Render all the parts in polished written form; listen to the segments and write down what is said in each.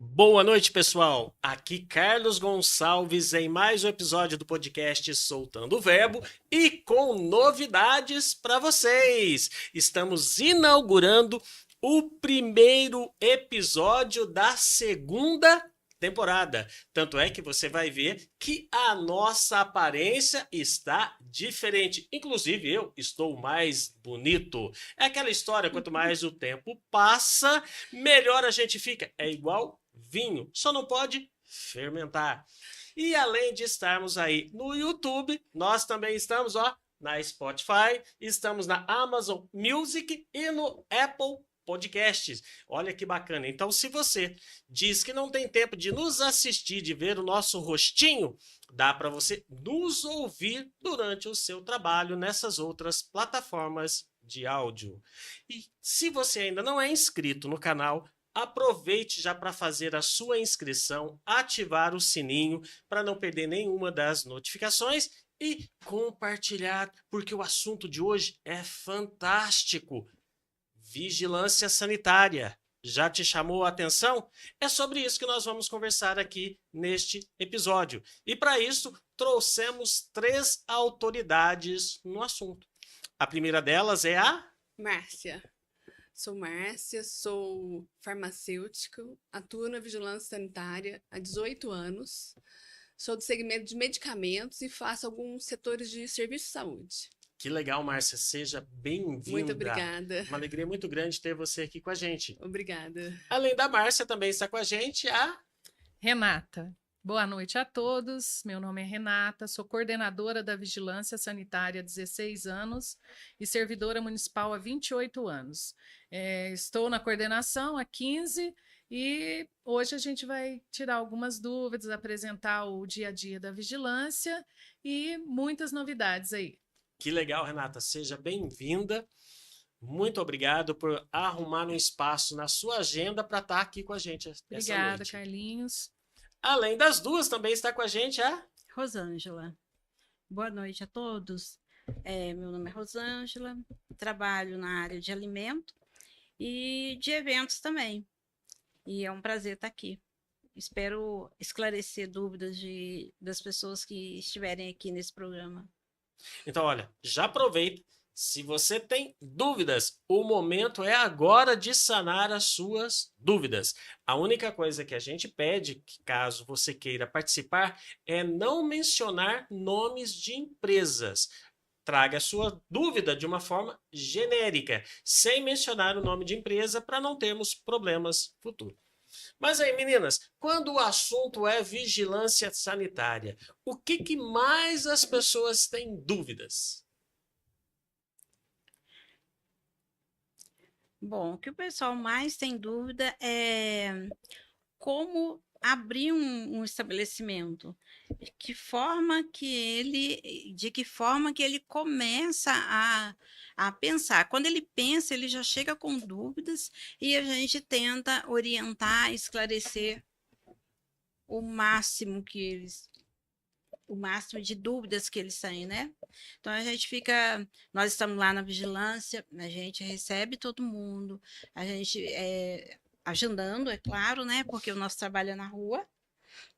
Boa noite, pessoal. Aqui Carlos Gonçalves em mais um episódio do podcast Soltando o Verbo e com novidades para vocês. Estamos inaugurando o primeiro episódio da segunda temporada. Tanto é que você vai ver que a nossa aparência está diferente. Inclusive, eu estou mais bonito. É aquela história, quanto mais o tempo passa, melhor a gente fica. É igual vinho, só não pode fermentar. E além de estarmos aí no YouTube, nós também estamos, ó, na Spotify, estamos na Amazon Music e no Apple Podcasts. Olha que bacana. Então, se você diz que não tem tempo de nos assistir, de ver o nosso rostinho, dá para você nos ouvir durante o seu trabalho nessas outras plataformas de áudio. E se você ainda não é inscrito no canal, aproveite já para fazer a sua inscrição, ativar o sininho para não perder nenhuma das notificações e compartilhar, porque o assunto de hoje é fantástico. Vigilância sanitária. Já te chamou a atenção? É sobre isso que nós vamos conversar aqui neste episódio. E para isso, trouxemos 3 autoridades no assunto. A primeira delas é a Márcia. Sou Márcia, sou farmacêutica, atuo na vigilância sanitária há 18 anos. Sou do segmento de medicamentos e faço alguns setores de serviço de saúde. Que legal, Márcia. Seja Muito bem-vinda. obrigada. Uma alegria muito grande ter você aqui com a gente. Obrigada. Além da Márcia, também está com a gente a Renata. Boa noite a todos. Meu nome é Renata, sou coordenadora da Vigilância Sanitária há 16 anos e servidora municipal há 28 anos. Estou na coordenação há 15 e hoje a gente vai tirar algumas dúvidas, apresentar o dia a dia da vigilância e muitas novidades aí. Que legal, Renata. Seja bem-vinda. Muito obrigado por arrumar um espaço na sua agenda para estar aqui com a gente essa Obrigada, noite. Carlinhos. Além das duas, também está com a gente a Rosângela. Boa noite a todos. Meu nome é Rosângela, trabalho na área de alimento e de eventos também. E é um prazer estar aqui. Espero esclarecer dúvidas das pessoas que estiverem aqui nesse programa. Então, olha, já aproveita. Se você tem dúvidas, o momento é agora de sanar as suas dúvidas. A única coisa que a gente pede, que caso você queira participar, é não mencionar nomes de empresas. Traga a sua dúvida de uma forma genérica, sem mencionar o nome de empresa, para não termos problemas futuros. Mas aí, meninas, quando o assunto é vigilância sanitária, o que mais as pessoas têm dúvidas? Bom, o que o pessoal mais tem dúvida é como abrir um estabelecimento, de que forma que ele começa a pensar. Quando ele pensa, ele já chega com dúvidas e a gente tenta orientar, esclarecer o máximo o máximo de dúvidas que eles têm, né? Então nós estamos lá na vigilância, a gente recebe todo mundo, a gente agendando, é claro, né? Porque o nosso trabalho é na rua,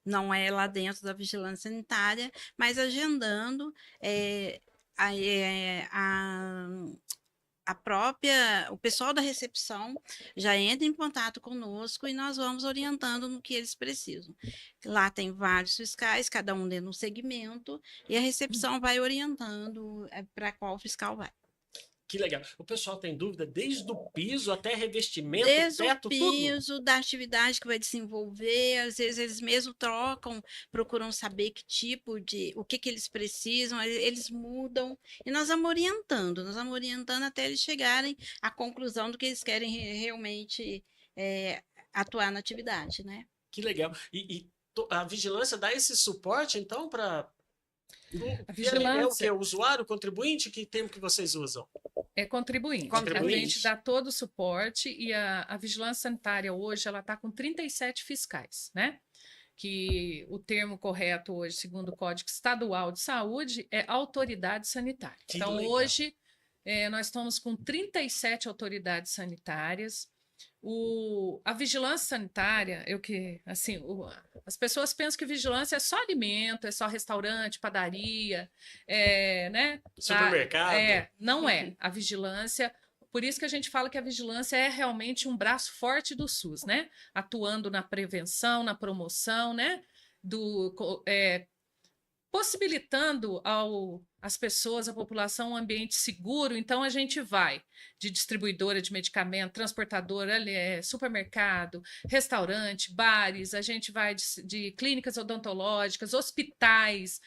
não é lá dentro da vigilância sanitária, mas agendando a, é, o pessoal da recepção já entra em contato conosco e nós vamos orientando no que eles precisam. Lá tem vários fiscais, cada um dentro de um segmento, e a recepção vai orientando para qual fiscal vai. Que legal. O pessoal tem dúvida desde o piso até revestimento, Desde teto, o piso, tudo? da atividade que vai desenvolver, às vezes eles mesmo trocam, procuram saber o que eles precisam, eles mudam, e nós vamos orientando até eles chegarem à conclusão do que eles querem realmente atuar na atividade, né? Que legal. A vigilância dá esse suporte, então, para. A É o quê? vigilância O usuário, o contribuinte? Que termo que vocês usam? é contribuinte. Contribuinte. A gente dá todo o suporte e a vigilância sanitária hoje ela está com 37 fiscais, né? Que o termo correto hoje, segundo o Código Estadual de Saúde, é autoridade sanitária. Que então, legal. hoje, nós estamos com 37 autoridades sanitárias A vigilância sanitária, assim, as pessoas pensam que vigilância é só alimento, é só restaurante, padaria, né? Supermercado. Não é. A vigilância, por isso que a gente fala que a vigilância é realmente um braço forte do SUS, né? Atuando na prevenção, na promoção, né? Possibilitando às pessoas, à população, um ambiente seguro. Então, a gente vai de distribuidora de medicamento, transportadora, supermercado, restaurante, bares, a gente vai de clínicas odontológicas, hospitais,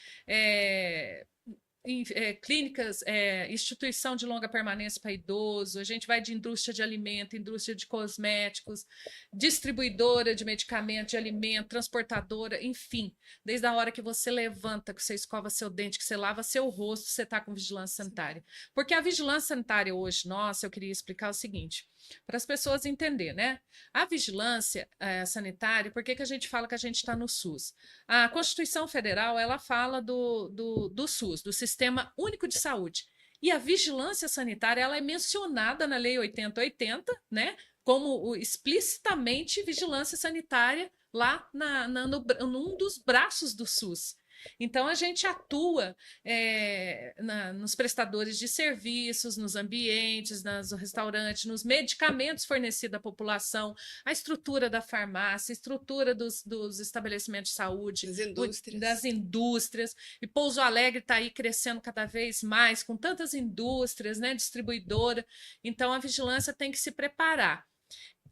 clínicas, instituição de longa permanência para idoso, a gente vai de indústria de alimento, indústria de cosméticos, distribuidora de medicamento, de alimento, transportadora, enfim, desde a hora que você levanta, que você escova seu dente, que você lava seu rosto, você está com vigilância sanitária. Porque a vigilância sanitária hoje, nossa, eu queria explicar o seguinte, para as pessoas entenderem, né? A vigilância sanitária, por que a gente fala que a gente está no SUS? A Constituição Federal, ela fala do SUS, do Sistema Único de Saúde. E a vigilância sanitária, ela é mencionada na Lei 8080, né? Como explicitamente vigilância sanitária lá num dos braços do SUS. Então, a gente atua nos prestadores de serviços, nos ambientes, nos restaurantes, nos medicamentos fornecidos à população, a estrutura da farmácia, a estrutura dos estabelecimentos de saúde, das indústrias. E Pouso Alegre está aí crescendo cada vez mais, com tantas indústrias, né, distribuidora. Então, a vigilância tem que se preparar.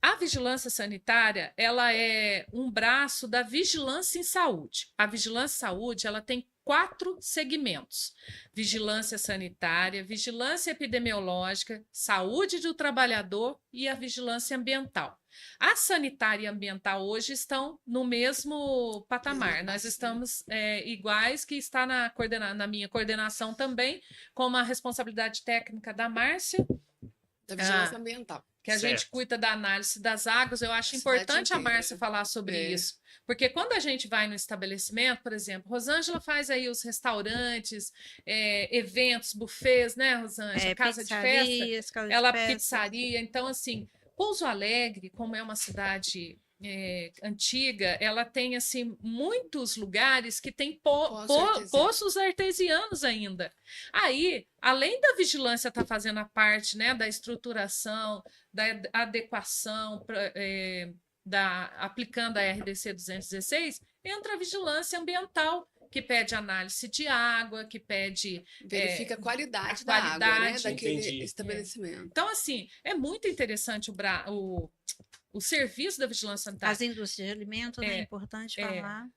A vigilância sanitária, ela é um braço da vigilância em saúde. A vigilância em saúde, ela tem 4 segmentos: vigilância sanitária, vigilância epidemiológica, saúde do trabalhador e a vigilância ambiental. A sanitária e ambiental hoje estão no mesmo patamar. Nós estamos iguais, que está na minha coordenação também, como a responsabilidade técnica da Márcia. Da vigilância ambiental. Que a gente cuida da análise das águas. Eu acho importante a Márcia falar sobre isso. Porque quando a gente vai no estabelecimento, por exemplo, Rosângela faz aí os restaurantes, eventos, buffets, né, Rosângela? Casa de festa, pizzaria. Então, assim, Pouso Alegre, como é uma cidade antiga, ela tem assim muitos lugares que tem poços artesianos ainda. Aí, além da vigilância estar fazendo a parte, né, da estruturação, da adequação, aplicando a RDC 216, entra a vigilância ambiental, que pede análise de água, que pede... Verifica a qualidade da água, né, daquele estabelecimento. Então, assim, é muito interessante o serviço da vigilância sanitária. As indústrias de alimentos, né? É importante falar.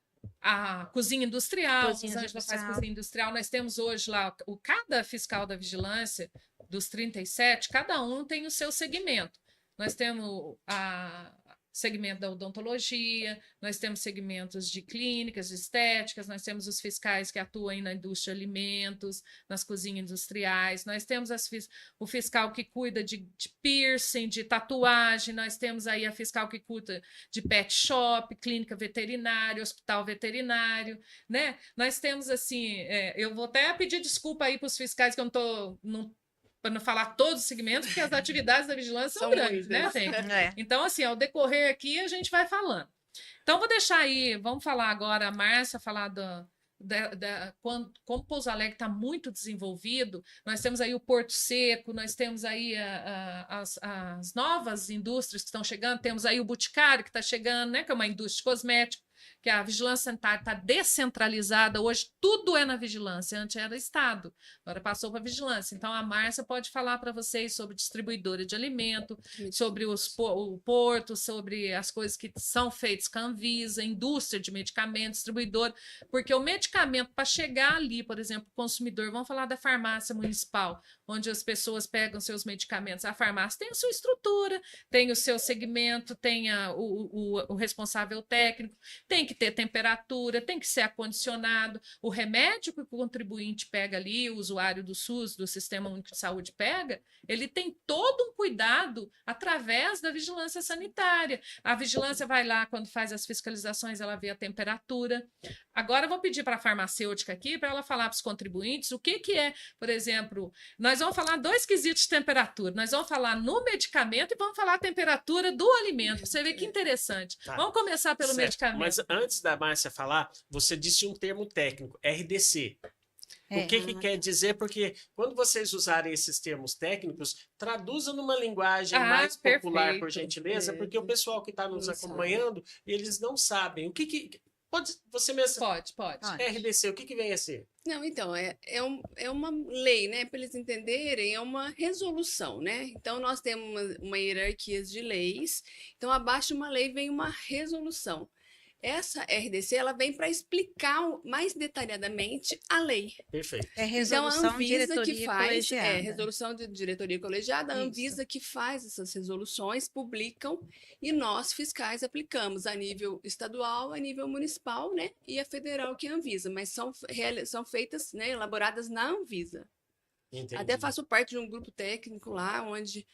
A cozinha industrial, a Rosângela faz cozinha industrial. Nós temos hoje lá, cada fiscal da vigilância, dos 37, cada um tem o seu segmento. Nós temos segmento da odontologia, nós temos segmentos de clínicas, de estéticas, nós temos os fiscais que atuam na indústria de alimentos, nas cozinhas industriais, nós temos o fiscal que cuida de piercing, de tatuagem, nós temos aí a fiscal que cuida de pet shop, clínica veterinária, hospital veterinário, né? Nós temos assim, eu vou até pedir desculpa aí para os fiscais que eu para não falar todos os segmentos, porque as atividades da vigilância são grandes, né, gente? Então, assim, ao decorrer aqui, a gente vai falando. Então, vou deixar aí, vamos falar agora, a Márcia falar como Pouso Alegre está muito desenvolvido. Nós temos aí o Porto Seco, nós temos aí as novas indústrias que estão chegando, temos aí o Boticário que está chegando, né, que é uma indústria de cosméticos, que a vigilância sanitária está descentralizada, hoje tudo é na vigilância, antes era Estado, agora passou para a vigilância. Então, a Márcia pode falar para vocês sobre distribuidora de alimento, sobre o porto, sobre as coisas que são feitas com a Anvisa, indústria de medicamentos, distribuidora, porque o medicamento, para chegar ali, por exemplo, o consumidor, vamos falar da farmácia municipal, onde as pessoas pegam seus medicamentos, a farmácia tem a sua estrutura, tem o seu segmento, tem o responsável técnico, tem que ter temperatura, tem que ser acondicionado. O remédio que o contribuinte pega ali, o usuário do SUS, do Sistema Único de Saúde pega, ele tem todo um cuidado através da vigilância sanitária. A vigilância vai lá, quando faz as fiscalizações, ela vê a temperatura. Agora eu vou pedir para a farmacêutica aqui para ela falar para os contribuintes o que é, por exemplo, nós vamos falar 2 quesitos de temperatura. Nós vamos falar no medicamento e vamos falar a temperatura do alimento. Pra você vê que interessante. Tá. Vamos começar pelo Certo. medicamento. Mas antes da Márcia falar, você disse um termo técnico, RDC. O que quer dizer? Porque quando vocês usarem esses termos técnicos, traduza numa linguagem mais popular, por perfeito. gentileza, porque o pessoal que está nos Não acompanhando, eles não sabem. O que pode você mesmo... Pode. RDC, o que vem a ser? Não, então, é uma lei, né? Para eles entenderem, é uma resolução, né? Então, nós temos uma hierarquia de leis. Então, abaixo de uma lei vem uma resolução. Essa RDC, ela vem para explicar mais detalhadamente a lei. Perfeito. É Então, a resolução de Anvisa diretoria que faz, colegiada. resolução de diretoria colegiada, a Isso. Anvisa que faz essas resoluções, publicam, e nós, fiscais, aplicamos a nível estadual, a nível municipal, né? E a federal, que é a Anvisa, mas são feitas, né, elaboradas na Anvisa. Entendi. Até faço parte de um grupo técnico lá, onde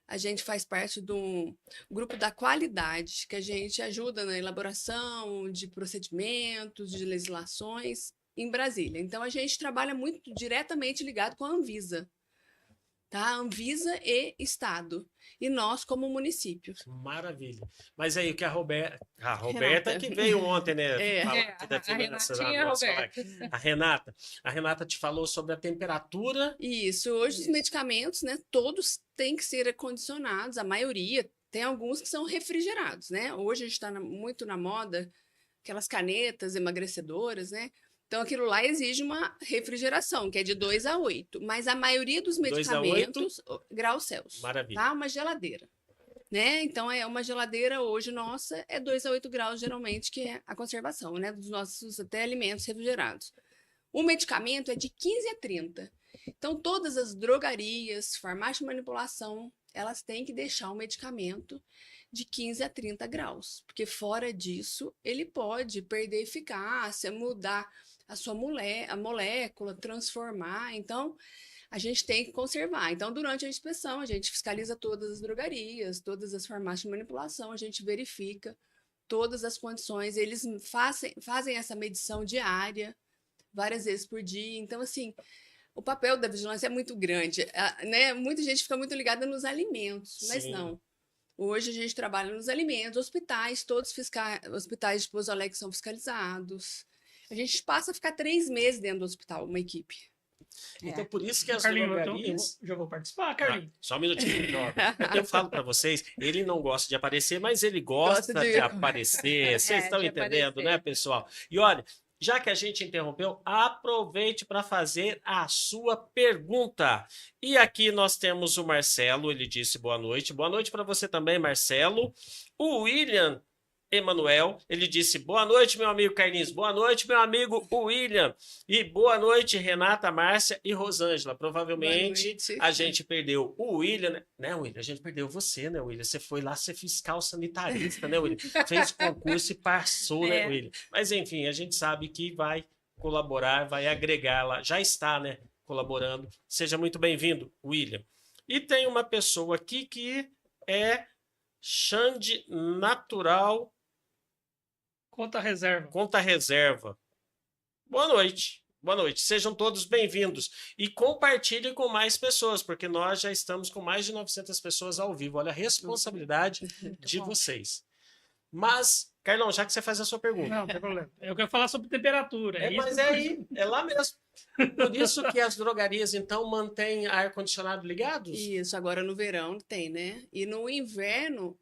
a gente faz parte do grupo da qualidade, que a gente ajuda na elaboração de procedimentos, de legislações em Brasília. Então, a gente trabalha muito diretamente ligado com a Anvisa, tá? Anvisa e Estado. E nós, como município. Maravilha. Mas aí, o que a Roberta Renata. que veio ontem, né? É. falar É, aqui da a finanças, Renatinha, nossa, Roberta. A Renata te falou sobre a temperatura. Isso, hoje os medicamentos, né, todos têm que ser acondicionados, a maioria, tem alguns que são refrigerados, né? Hoje a gente está muito na moda, aquelas canetas emagrecedoras, né? Então aquilo lá exige uma refrigeração, que é de 2 a 8, mas a maioria dos 2 a 8? medicamentos, graus Celsius, Maravilha. tá? Uma geladeira, né? Então é uma geladeira hoje nossa, é 2 a 8 graus geralmente, que é a conservação, né, dos nossos até alimentos refrigerados. O medicamento é de 15 a 30. Então, todas as drogarias, farmácia de manipulação, elas têm que deixar o medicamento de 15 a 30 graus, porque fora disso, ele pode perder eficácia, mudar a molécula, transformar. Então, a gente tem que conservar. Então, durante a inspeção, a gente fiscaliza todas as drogarias, todas as farmácias de manipulação, a gente verifica todas as condições. Eles fazem essa medição diária, várias vezes por dia. Então, assim, o papel da vigilância é muito grande, né? Muita gente fica muito ligada nos alimentos, mas Sim. não. Hoje a gente trabalha nos alimentos, hospitais, hospitais de Pouso Alegre são fiscalizados. A gente passa a ficar 3 meses dentro do hospital, uma equipe. Então, por isso que as Carlinhos, drogarias... já vou participar, Carlinhos. Só um minutinho. Eu falo para vocês, ele não gosta de aparecer, mas ele gosta Gosta de- de aparecer. Vocês estão de entendendo, aparecer. né, pessoal? E olha, já que a gente interrompeu, aproveite para fazer a sua pergunta. E aqui nós temos o Marcelo, ele disse boa noite. Boa noite para você também, Marcelo. O William Emanuel, ele disse boa noite, meu amigo Carlinhos. Boa noite, meu amigo William. E boa noite, Renata, Márcia e Rosângela. Provavelmente Boa noite. a gente perdeu o William, né, William? A gente perdeu você, né, William? Você foi lá ser fiscal sanitarista, né, William? Fez concurso e passou, né, É. William? Mas enfim, a gente sabe que vai colaborar, vai agregar lá. Já está, né, colaborando. Seja muito bem-vindo, William. E tem uma pessoa aqui que é Xande Natural Conta reserva. Conta Reserva. Boa noite. Boa noite. Sejam todos bem-vindos. E compartilhem com mais pessoas, porque nós já estamos com mais de 900 pessoas ao vivo. Olha a responsabilidade de bom. vocês. Mas, Carlão, já que você faz a sua pergunta. Não, não tem problema. Eu quero falar sobre temperatura. É, isso mas é aí, é lá mesmo. Por isso que as drogarias, então, mantêm ar-condicionado ligado? Isso, agora no verão tem, né? E no inverno,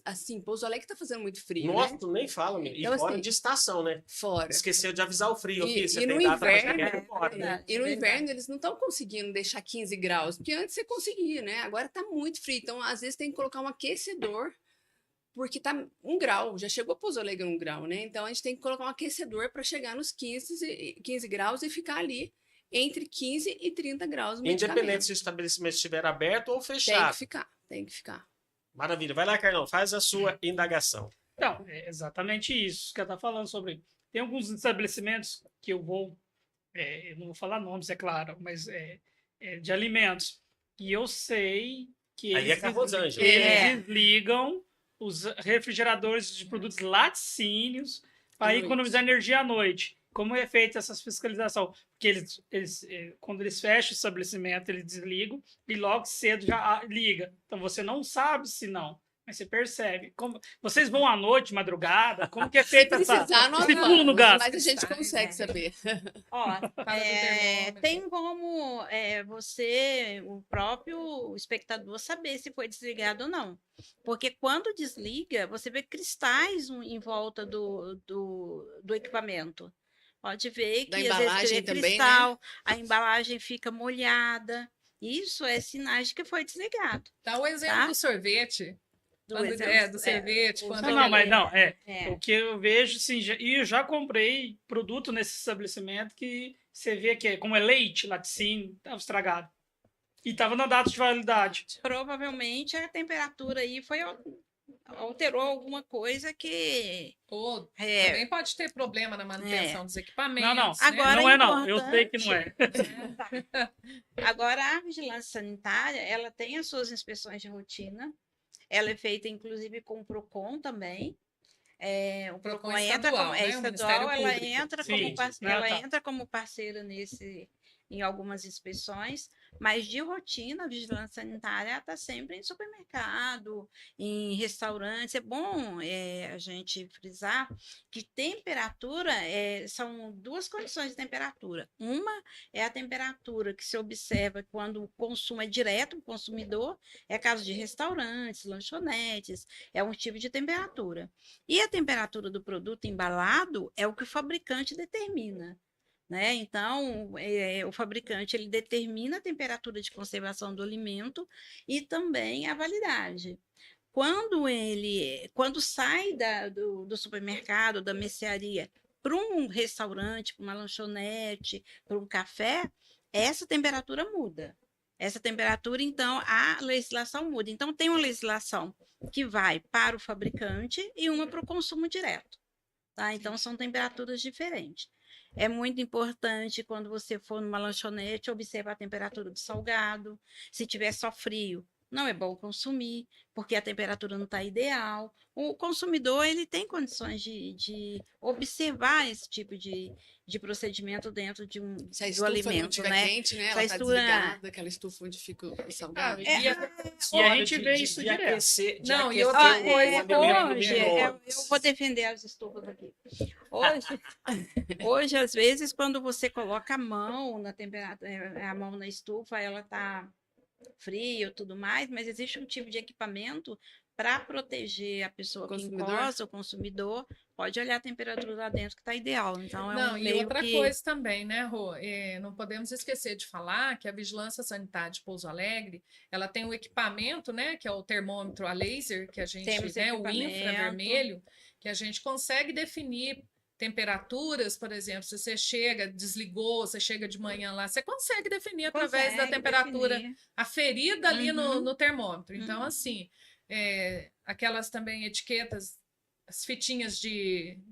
assim, Pouso Alegre tá fazendo muito frio, Nossa, né? tu nem fala, menino. E Então, fora assim, de estação, né? Fora. Esqueceu de avisar o frio aqui. E Você no tem data pra inverno, chegar embora, né? E no verdade. inverno eles não estão conseguindo deixar 15 graus, porque antes você conseguia, né? Agora tá muito frio, então às vezes tem que colocar um aquecedor, porque tá 1 grau, já chegou Pouso Alegre 1 grau, né? Então a gente tem que colocar um aquecedor para chegar nos 15 graus e ficar ali entre 15 e 30 graus. o Independente medicamento. se o estabelecimento estiver aberto ou Tem fechado. que ficar, tem que ficar. Maravilha. Vai lá, Carlão, faz a sua indagação. Então, é exatamente isso que ela está falando sobre. Tem alguns estabelecimentos que eu não vou falar nomes, é claro, mas de alimentos. E eu sei que Aí é com a Rosângela. eles desligam os refrigeradores de produtos laticínios para À noite. economizar energia à noite. como é feita essa fiscalização? Porque quando eles fecham o estabelecimento, eles desligam e logo cedo já liga. Então você não sabe se não, mas você percebe. Vocês vão à noite, madrugada? Como que é feita Precisar, nós esse pulo no vamos, gato? mas a gente consegue saber. Ó, Fala do termômetro. tem como você, o próprio espectador, saber se foi desligado ou não. Porque quando desliga, você vê cristais em volta do equipamento. Pode ver Da que às vezes embalagem cria também, né? cristal, a embalagem fica molhada. Isso é sinais de que foi desligado. Dá o exemplo Tá? do sorvete. Do Quando, exemplo- do sorvete. Quando Não, mas aquele- não, É. o que eu vejo, assim, e eu já comprei produto nesse estabelecimento que você vê que como é leite, laticínio, estava estragado. E estava na data de validade. Provavelmente a temperatura aí alterou alguma coisa que Ou é, também pode ter problema na manutenção dos equipamentos. Não, não. né? Agora Não é é não, eu sei que importante. não é. Agora, a vigilância sanitária, ela tem as suas inspeções de rotina. Ela é feita, inclusive, com o PROCON também. O PROCON PROCON entra como estadual, né? O estadual, Ministério ela Público. entra Sim, como tá. ela entra como parceira em algumas inspeções, mas de rotina, a vigilância sanitária está sempre em supermercado, em restaurantes. É bom a gente frisar que temperatura são duas condições de temperatura. Uma é a temperatura que se observa quando o consumo é direto do consumidor, é caso de restaurantes, lanchonetes, é um tipo de temperatura. E a temperatura do produto embalado é o que o fabricante determina. Né? Então, o fabricante ele determina a temperatura de conservação do alimento e também a validade. Quando sai do supermercado, da mercearia, para um restaurante, para uma lanchonete, para um café, essa temperatura muda. Essa temperatura, então, a legislação muda. Então, tem uma legislação que vai para o fabricante e uma para o consumo direto. Tá? Então, são temperaturas diferentes. É muito importante, quando você for numa lanchonete, observar a temperatura do salgado. Se tiver só frio, não é bom consumir, porque a temperatura não está ideal. O consumidor ele tem condições de observar esse tipo de procedimento dentro Se a do estufa não alimento, estiver né? quente, né? Se Ela a está estufa- desligada, aquela estufa onde fica o salgado. E a gente vê isso direto. Aquecer, de Não, e aquecer outra o coisa, movimento Hoje, do eu micro-ondas. vou defender as estufas aqui. Hoje, às vezes, quando você coloca a mão na temperatura, a mão na estufa, ela está fria e tudo mais, mas existe um tipo de equipamento para proteger a pessoa que Consumidor? encosta, o consumidor, pode olhar a temperatura lá dentro que está ideal. Então, é Não, um e meio outra que... coisa também, né, Rô? Não podemos esquecer de falar que a Vigilância Sanitária de Pouso Alegre, ela tem um equipamento, né, que é o termômetro a laser, que a gente, Temos né, o equipamento. infravermelho, que a gente consegue definir temperaturas, por exemplo, se você desligou, você chega de manhã lá, você consegue definir através da consegue temperatura definir. aferida ali Uhum. no termômetro. Então, Uhum. assim, aquelas também etiquetas, as fitinhas de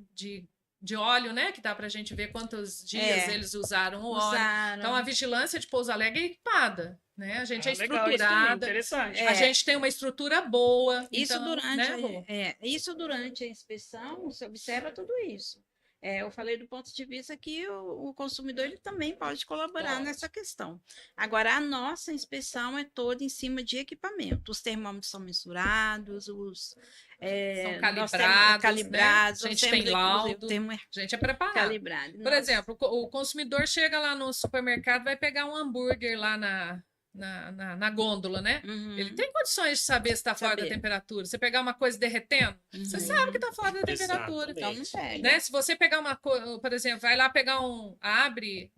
óleo, né? Que dá para a gente ver quantos dias eles usaram o óleo. Usaram. Então, a vigilância de Pouso Alegre é equipada, né? A gente é Legal, isso também, estruturada, interessante. a gente tem uma estrutura boa. Isso, então, durante, né, Rô? isso durante a inspeção, você observa tudo isso. Eu falei do ponto de vista que o consumidor ele também pode colaborar Pode. nessa questão. Agora, a nossa inspeção é toda em cima de equipamento. Os termômetros são mensurados, São nós temos calibrados, calibrados. né? A nós gente temos, tem inclusive, laudo. o termo A gente é preparado. calibrado. Por exemplo, o consumidor chega lá no supermercado, vai pegar um hambúrguer lá na gôndola, né? Ele tem condições de saber se está fora da Saber. temperatura. Você pegar uma coisa derretendo, você sabe que está fora da temperatura. Então, não pega. Né? Se você pegar uma coisa, por exemplo, vai lá pegar abre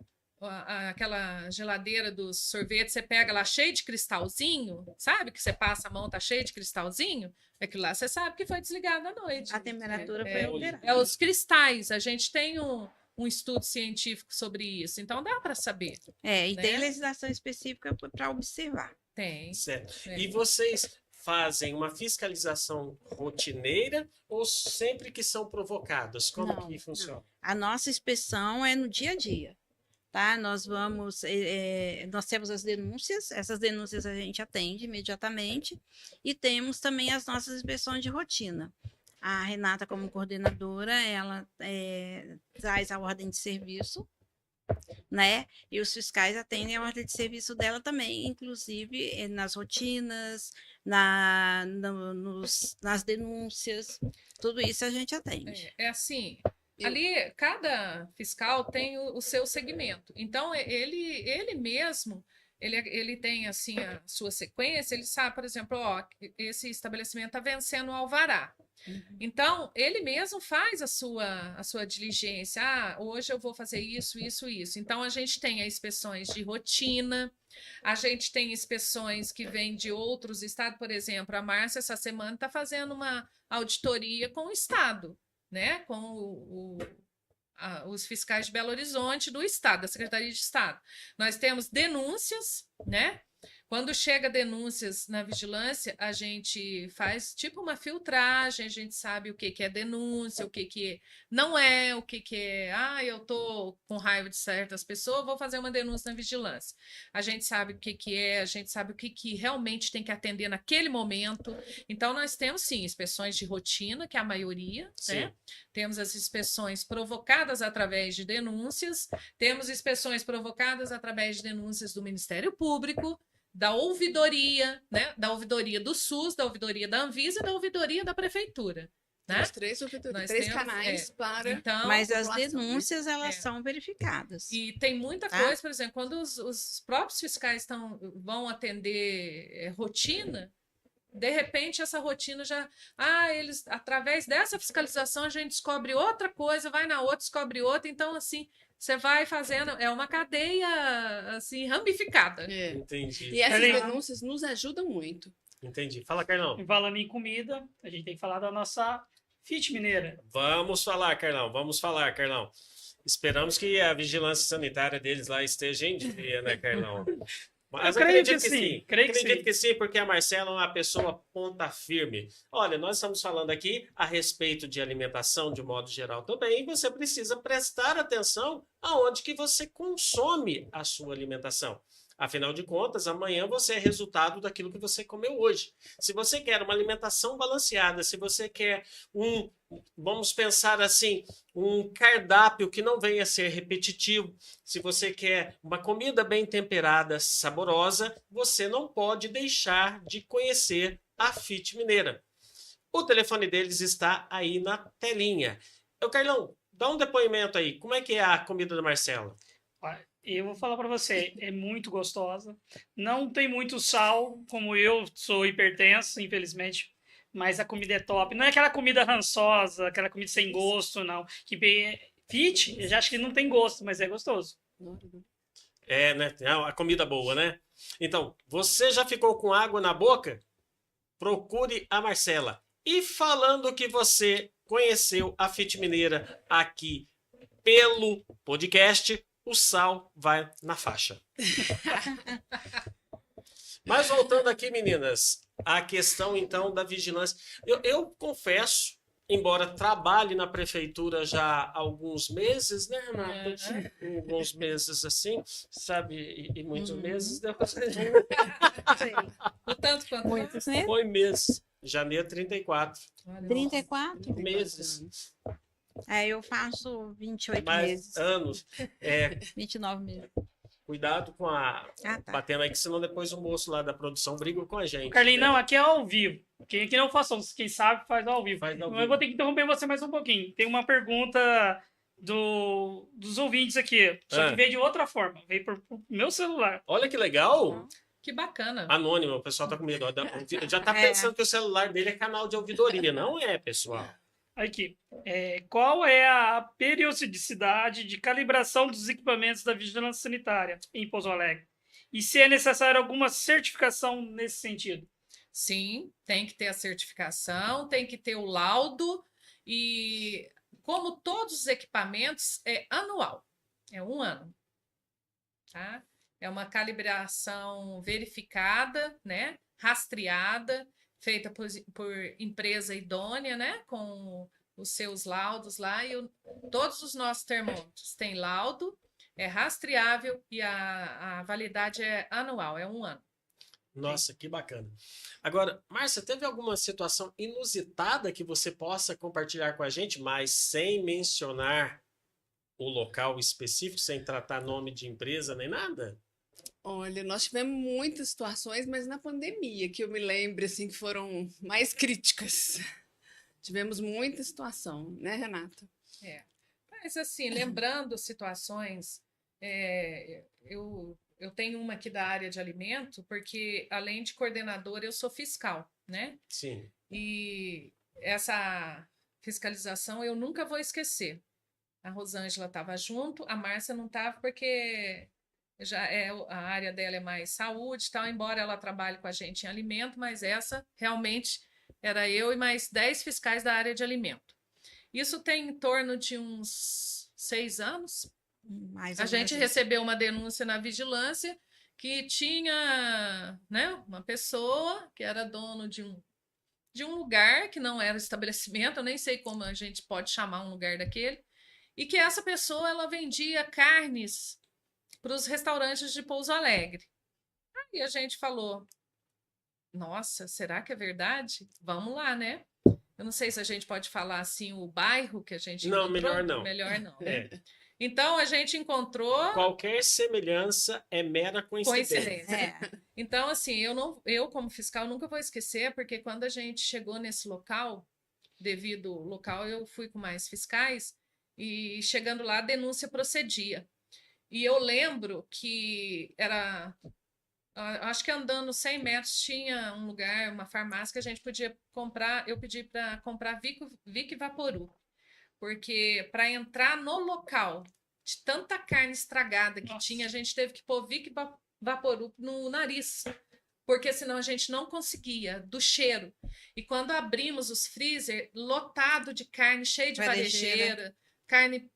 aquela geladeira dos sorvetes, você pega lá cheio de cristalzinho, sabe? Que você passa a mão, tá cheio de cristalzinho, aquilo lá você sabe que foi desligado à noite. A temperatura foi alterada. É os cristais, a gente tem um estudo científico sobre isso, então dá para saber. E tem né? legislação específica para observar. Tem. Certo. É. E vocês fazem uma fiscalização rotineira ou sempre que são provocadas? Como Não, que funciona? A nossa inspeção é no dia a dia. Tá? Nós temos as denúncias, essas denúncias a gente atende imediatamente e temos também as nossas inspeções de rotina. A Renata, como coordenadora, ela traz a ordem de serviço, né? E os fiscais atendem a ordem de serviço dela também, inclusive nas rotinas, nas denúncias, tudo isso a gente atende. É assim, Eu- ali cada fiscal tem o seu segmento. Então, ele mesmo, ele tem assim a sua sequência, ele sabe, por exemplo, ó, esse estabelecimento está vencendo o alvará. Então, ele mesmo faz a sua diligência. Ah, hoje eu vou fazer isso, isso, isso. Então, a gente tem as inspeções de rotina, a gente tem inspeções que vêm de outros estados. Por exemplo, a Márcia, essa semana, está fazendo uma auditoria com o estado, né? Com os fiscais de Belo Horizonte do estado, da Secretaria de Estado. Nós temos denúncias, né? Quando chega denúncias na vigilância, a gente faz tipo uma filtragem, a gente sabe o que que é denúncia, o que que não é, o que que é, eu tô com raiva de certas pessoas, vou fazer uma denúncia na vigilância. A gente sabe o que que é, a gente sabe o que que realmente tem que atender naquele momento. Então, nós temos, sim, inspeções de rotina, que é a maioria, né? Temos as inspeções provocadas através de denúncias, temos inspeções provocadas através de denúncias do Ministério Público, da ouvidoria, né? Da ouvidoria do SUS, da ouvidoria da Anvisa e da ouvidoria da Prefeitura. Né? Temos três canais para. Então, Mas as população, né? denúncias, elas são verificadas. E tem muita Tá? coisa, por exemplo, quando os próprios fiscais vão atender rotina, de repente essa rotina já. Eles, através dessa fiscalização, a gente descobre outra coisa, vai na outra, descobre outra. Então, assim, você vai fazendo. É uma cadeia assim, ramificada. É. Entendi. E essas Carlinhos. denúncias nos ajudam muito. Entendi. Fala, Carlão. E falando em comida, a gente tem que falar da nossa Fit Mineira. Vamos falar, Carlão. Vamos falar, Carlão. Esperamos que a vigilância sanitária deles lá esteja em dia, né, Carlão? Mas Eu creio acredito que sim, creio que Acredito sim. que sim, porque a Marcela é uma pessoa ponta firme. Olha, nós estamos falando aqui a respeito de alimentação de modo geral também, e você precisa prestar atenção aonde que você consome a sua alimentação. Afinal de contas, amanhã você é resultado daquilo que você comeu hoje. Se você quer uma alimentação balanceada, se você quer vamos pensar assim, um cardápio que não venha a ser repetitivo, se você quer uma comida bem temperada, saborosa, você não pode deixar de conhecer a Fit Mineira. O telefone deles está aí na telinha. Carlão, dá um depoimento aí. Como é que é a comida da Marcela? Eu vou falar para você, é muito gostosa. Não tem muito sal, como eu sou hipertenso, infelizmente, mas a comida é top. Não é aquela comida rançosa, aquela comida sem gosto, não. Fit, eu já acho que não tem gosto, mas é gostoso. É, né? É a comida boa, né? Então, você já ficou com água na boca? Procure a Marcela. E falando que você conheceu a Fit Mineira aqui pelo podcast, o sal vai na faixa. Mas voltando aqui, meninas, a questão então da vigilância. Eu confesso, embora trabalhe na prefeitura já há alguns meses, né, Renata? Alguns meses assim, sabe? E muitos meses. O tanto quanto Muitos, né? Foi meses. Janeiro 34. 34? Meses. Eu faço 28 Mais meses. anos. 29 meses. Cuidado com a. Tá. Batendo aí, que senão depois o moço lá da produção briga com a gente. Carlinhos, não, aqui é ao vivo. Aqui não faço, quem sabe faz ao vivo. Faz ao Eu vivo. vou ter que interromper você mais um pouquinho. Tem uma pergunta dos ouvintes aqui, só que veio de outra forma. Veio por meu celular. Olha que legal. Que bacana. Anônimo, o pessoal tá com medo. Já tá pensando que o celular dele é canal de ouvidoria. Não é, pessoal. Aqui. Qual é a periodicidade de calibração dos equipamentos da vigilância sanitária em Pouso Alegre? E se é necessário alguma certificação nesse sentido? Sim, tem que ter a certificação, tem que ter o laudo e, como todos os equipamentos, é anual, é 1 ano, tá? É uma calibração verificada, né? Rastreada, feita por empresa idônea, né? Com os seus laudos lá e todos os nossos termômetros têm laudo, é rastreável e a validade é anual, é 1 ano. Nossa, que bacana. Agora, Márcia, teve alguma situação inusitada que você possa compartilhar com a gente, mas sem mencionar o local específico, sem tratar nome de empresa nem nada? Olha, nós tivemos muitas situações, mas na pandemia, que eu me lembro, assim, que foram mais críticas. Tivemos muita situação, né, Renata? É. Mas assim, lembrando situações, eu tenho uma aqui da área de alimento, porque além de coordenadora, eu sou fiscal, né? Sim. E essa fiscalização eu nunca vou esquecer. A Rosângela estava junto, a Márcia não estava porque a área dela é mais saúde e tal, embora ela trabalhe com a gente em alimento, mas essa realmente era eu e mais 10 fiscais da área de alimento. Isso tem em torno de uns 6 anos. Mais A ou gente menos. recebeu uma denúncia na vigilância que tinha, né, uma pessoa que era dono de um lugar que não era estabelecimento, eu nem sei como a gente pode chamar um lugar daquele, e que essa pessoa ela vendia carnes para os restaurantes de Pouso Alegre. Aí a gente falou, nossa, será que é verdade? Vamos lá, né? Eu não sei se a gente pode falar assim o bairro que a gente Não, encontrou. melhor não. Melhor não. É. Então a gente encontrou Qualquer semelhança é mera coincidência. coincidência. É. Então, assim, eu como fiscal nunca vou esquecer, porque quando a gente chegou nesse local, devido ao local, eu fui com mais fiscais, e chegando lá, a denúncia procedia. E eu lembro que era, acho que andando 100 metros tinha um lugar, uma farmácia que a gente podia comprar, eu pedi para comprar Vic Vaporub, porque para entrar no local de tanta carne estragada que Nossa. tinha, a gente teve que pôr Vic Vaporub no nariz, porque senão a gente não conseguia, do cheiro. E quando abrimos os freezer, lotado de carne, cheio de varejeira, carne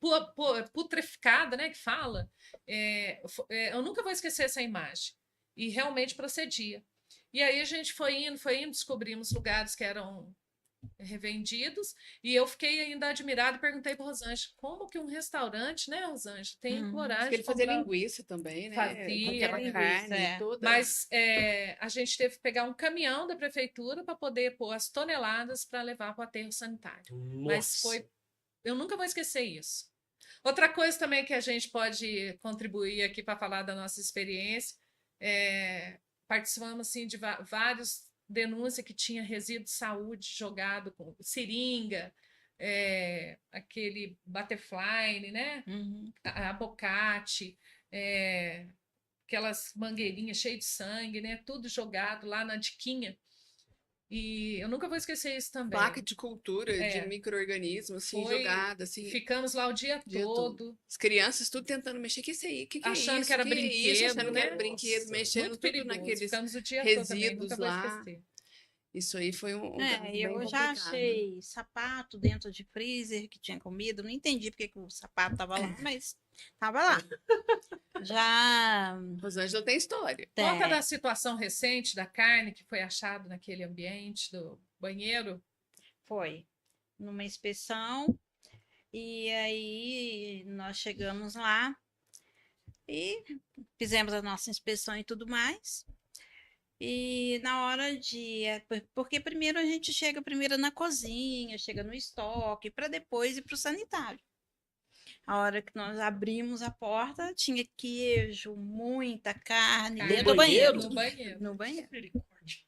putreficada, né, que fala. Eu nunca vou esquecer essa imagem. E realmente procedia. E aí a gente foi indo, descobrimos lugares que eram revendidos, e eu fiquei ainda admirada e perguntei para Rosângela, como que um restaurante, né, Rosângela, tem coragem Acho que ele de fazia comprar... linguiça também, né? Fazia Com aquela linguiça, carne toda. Mas a gente teve que pegar um caminhão da prefeitura para poder pôr as toneladas para levar para o aterro sanitário. Mas Nossa. eu nunca vou esquecer isso. Outra coisa também que a gente pode contribuir aqui para falar da nossa experiência, participamos assim, de vários denúncias que tinha resíduo de saúde jogado com seringa, aquele butterfly, né? Abocate, aquelas mangueirinhas cheias de sangue, né? Tudo jogado lá na diquinha. E eu nunca vou esquecer isso também. Placa de cultura de micro-organismos, assim, jogada, assim. Ficamos lá o dia todo. As crianças tudo tentando mexer. Que isso aí? Que achando é isso? que era Que brinquedo, é isso? Achando que era né? brinquedo, Nossa, mexendo Muito tudo perigoso. naqueles Ficamos o dia todo também, resíduos nunca vou lá. esquecer. Isso aí foi um caso bem Eu já complicado. achei sapato dentro de freezer que tinha comida. Não entendi porque que o sapato tava lá, mas tava lá. Já Rosângela tem história. Conta da situação recente da carne que foi achado naquele ambiente do banheiro. foi numa inspeção e aí nós chegamos lá e fizemos a nossa inspeção e tudo mais. E na hora porque primeiro a gente chega primeiro na cozinha, chega no estoque, para depois ir para o sanitário. A hora que nós abrimos a porta, tinha queijo, muita carne dentro do banheiro. No banheiro. No banheiro. Misericórdia.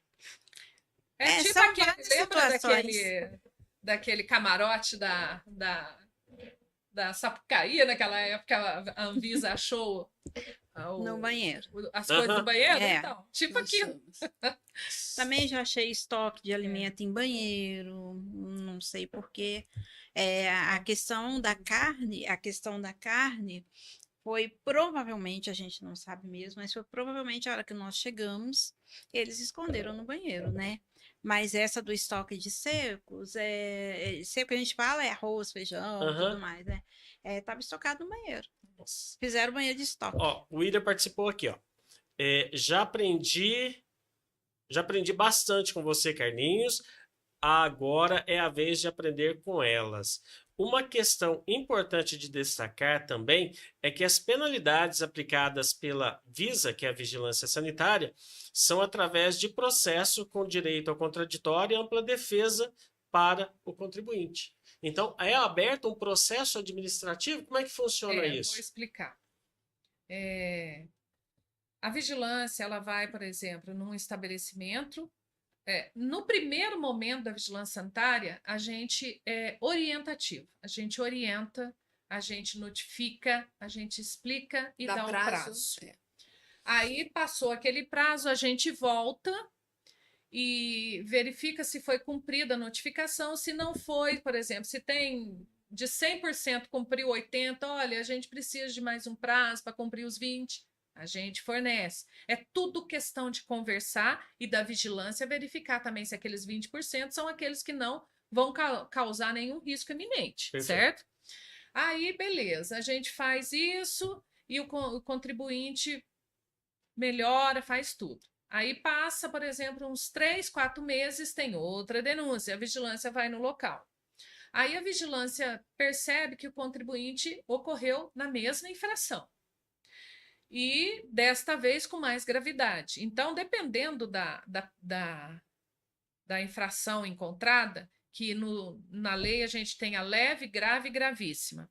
Tipo são aquele, várias lembra situações. daquele camarote da Sapucaí, naquela época a Anvisa achou No banheiro. as coisas do banheiro? É. Então, tipo Nós aquilo. somos. Também já achei estoque de alimento em banheiro, não sei porquê. A questão da carne foi provavelmente, a gente não sabe mesmo, mas foi provavelmente a hora que nós chegamos, eles esconderam no banheiro, né? Mas essa do estoque de secos, seco que a gente fala é arroz, feijão, tudo mais, né? Tava estocado no banheiro. Nossa. Fizeram banheiro de estoque. Ó, o Ida participou aqui, ó. Já aprendi bastante com você, Carlinhos. agora é a vez de aprender com elas. Uma questão importante de destacar também é que as penalidades aplicadas pela Visa, que é a Vigilância Sanitária, são através de processo com direito ao contraditório e ampla defesa para o contribuinte. Então, é aberto um processo administrativo? Como é que funciona Vou isso? explicar. A vigilância, ela vai, por exemplo, num estabelecimento. No primeiro momento da vigilância sanitária, a gente é orientativo. A gente orienta, a gente notifica, a gente explica e dá um prazo. Aí, passou aquele prazo, a gente volta e verifica se foi cumprida a notificação. Se não foi, por exemplo, se tem de 100% cumpriu 80%, olha, a gente precisa de mais um prazo para cumprir os 20%. A gente fornece. É tudo questão de conversar e da vigilância verificar também se aqueles 20% são aqueles que não vão causar nenhum risco iminente, Perfeito. certo? Aí, beleza, a gente faz isso e o contribuinte melhora, faz tudo. Aí passa, por exemplo, uns 3, 4 meses, tem outra denúncia, a vigilância vai no local. Aí a vigilância percebe que o contribuinte ocorreu na mesma infração. E desta vez com mais gravidade. Então, dependendo da infração encontrada, que na lei a gente tem a leve, grave e gravíssima.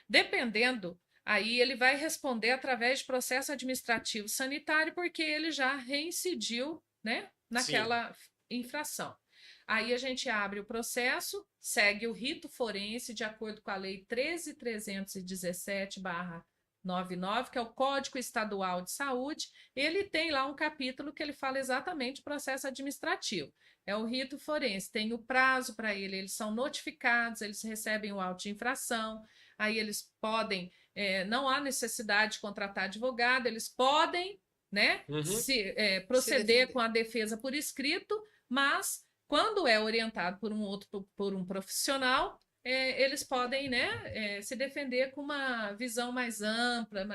Dependendo, aí ele vai responder através de processo administrativo sanitário, porque ele já reincidiu, né, naquela infração. Aí a gente abre o processo, segue o rito forense de acordo com a lei 13.317/99, que é o Código Estadual de Saúde. Ele tem lá um capítulo que ele fala exatamente do processo administrativo. É o rito forense, tem o prazo para eles são notificados, eles recebem o auto de infração, aí eles podem, não há necessidade de contratar advogado, eles podem, né, proceder com a defesa por escrito, mas quando é orientado por um profissional, eles podem, né, se defender com uma visão mais ampla,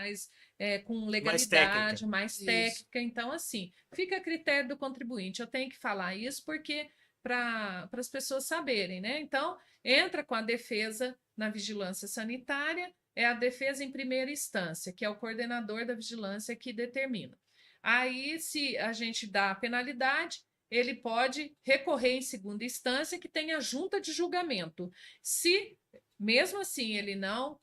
com legalidade, mais técnica. Então, assim, fica a critério do contribuinte. Eu tenho que falar isso porque para as pessoas saberem, né? Então, entra com a defesa na vigilância sanitária, é a defesa em primeira instância, que é o coordenador da vigilância que determina. Aí, se a gente dá a penalidade, ele pode recorrer em segunda instância, que tem a junta de julgamento. Se, mesmo assim, ele não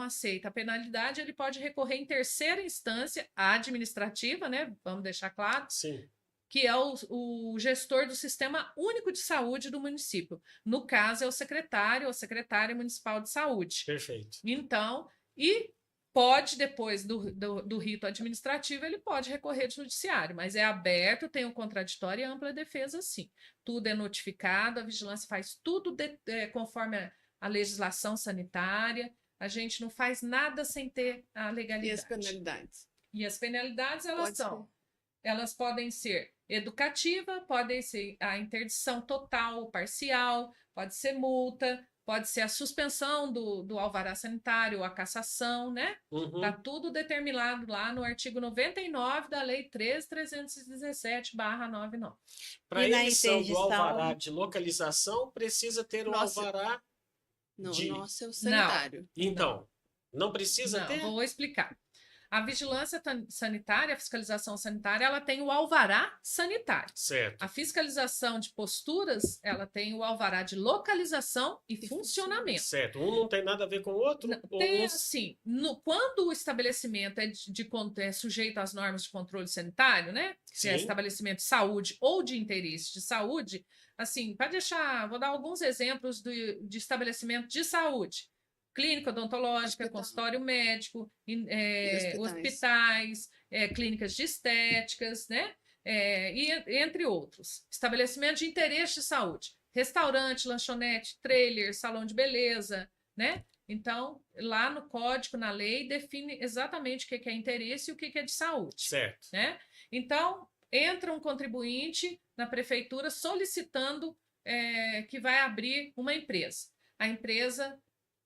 aceita a penalidade, ele pode recorrer em terceira instância, a administrativa, né? Vamos deixar claro. Sim. Que é o gestor do Sistema Único de Saúde do município. No caso, é o secretário ou secretária municipal de saúde. Perfeito. Então, e pode, depois do rito administrativo, ele pode recorrer ao judiciário, mas é aberto, tem um contraditório e ampla defesa, sim. Tudo é notificado, a vigilância faz tudo conforme a legislação sanitária, a gente não faz nada sem ter a legalidade. E as penalidades? E as penalidades, elas podem ser educativa, podem ser a interdição total ou parcial, pode ser multa, pode ser a suspensão do alvará sanitário, a cassação, né? Tá tudo determinado lá no artigo 99 da lei 13.317/99. Para a emissão do alvará de localização, precisa ter um alvará Nossa, é o sanitário. Então, não precisa ter? Vou explicar. A vigilância sanitária, a fiscalização sanitária, ela tem o alvará sanitário. Certo. A fiscalização de posturas, ela tem o alvará de localização e funcionamento. Certo. Um não tem nada a ver com o outro? Tem, assim, quando o estabelecimento é sujeito às normas de controle sanitário, né? Se é estabelecimento de saúde ou de interesse de saúde, assim, vou dar alguns exemplos de estabelecimento de saúde. Clínica odontológica, consultório médico, hospitais, clínicas de estéticas, né? Entre outros. Estabelecimento de interesse de saúde, restaurante, lanchonete, trailer, salão de beleza, né? Então, lá no código, na lei, define exatamente o que é interesse e o que é de saúde. Certo. Né? Então, entra um contribuinte na prefeitura solicitando que vai abrir uma empresa. A empresa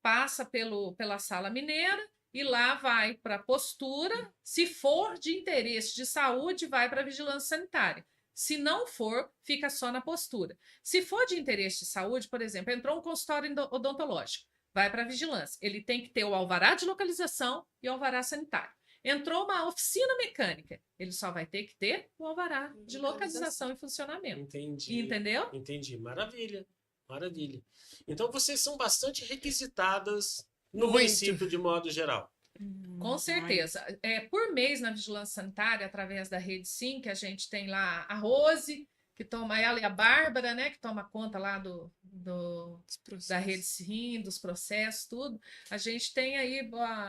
passa pela sala mineira e lá vai para a postura. Se for de interesse de saúde, vai para a vigilância sanitária. Se não for, fica só na postura. Se for de interesse de saúde, por exemplo, entrou um consultório odontológico, vai para a vigilância. Ele tem que ter o alvará de localização e o alvará sanitário. Entrou uma oficina mecânica, ele só vai ter que ter o alvará de localização e funcionamento. Entendi. Entendeu? Entendi. Maravilha. Maravilha. Então, vocês são bastante requisitadas no Muito. município de modo geral. Com certeza. Por mês na vigilância sanitária, através da Rede Sim, que a gente tem lá a Rose, que toma, ela e a Bárbara, né, que toma conta lá da Rede Sim, dos processos, tudo. A gente tem aí,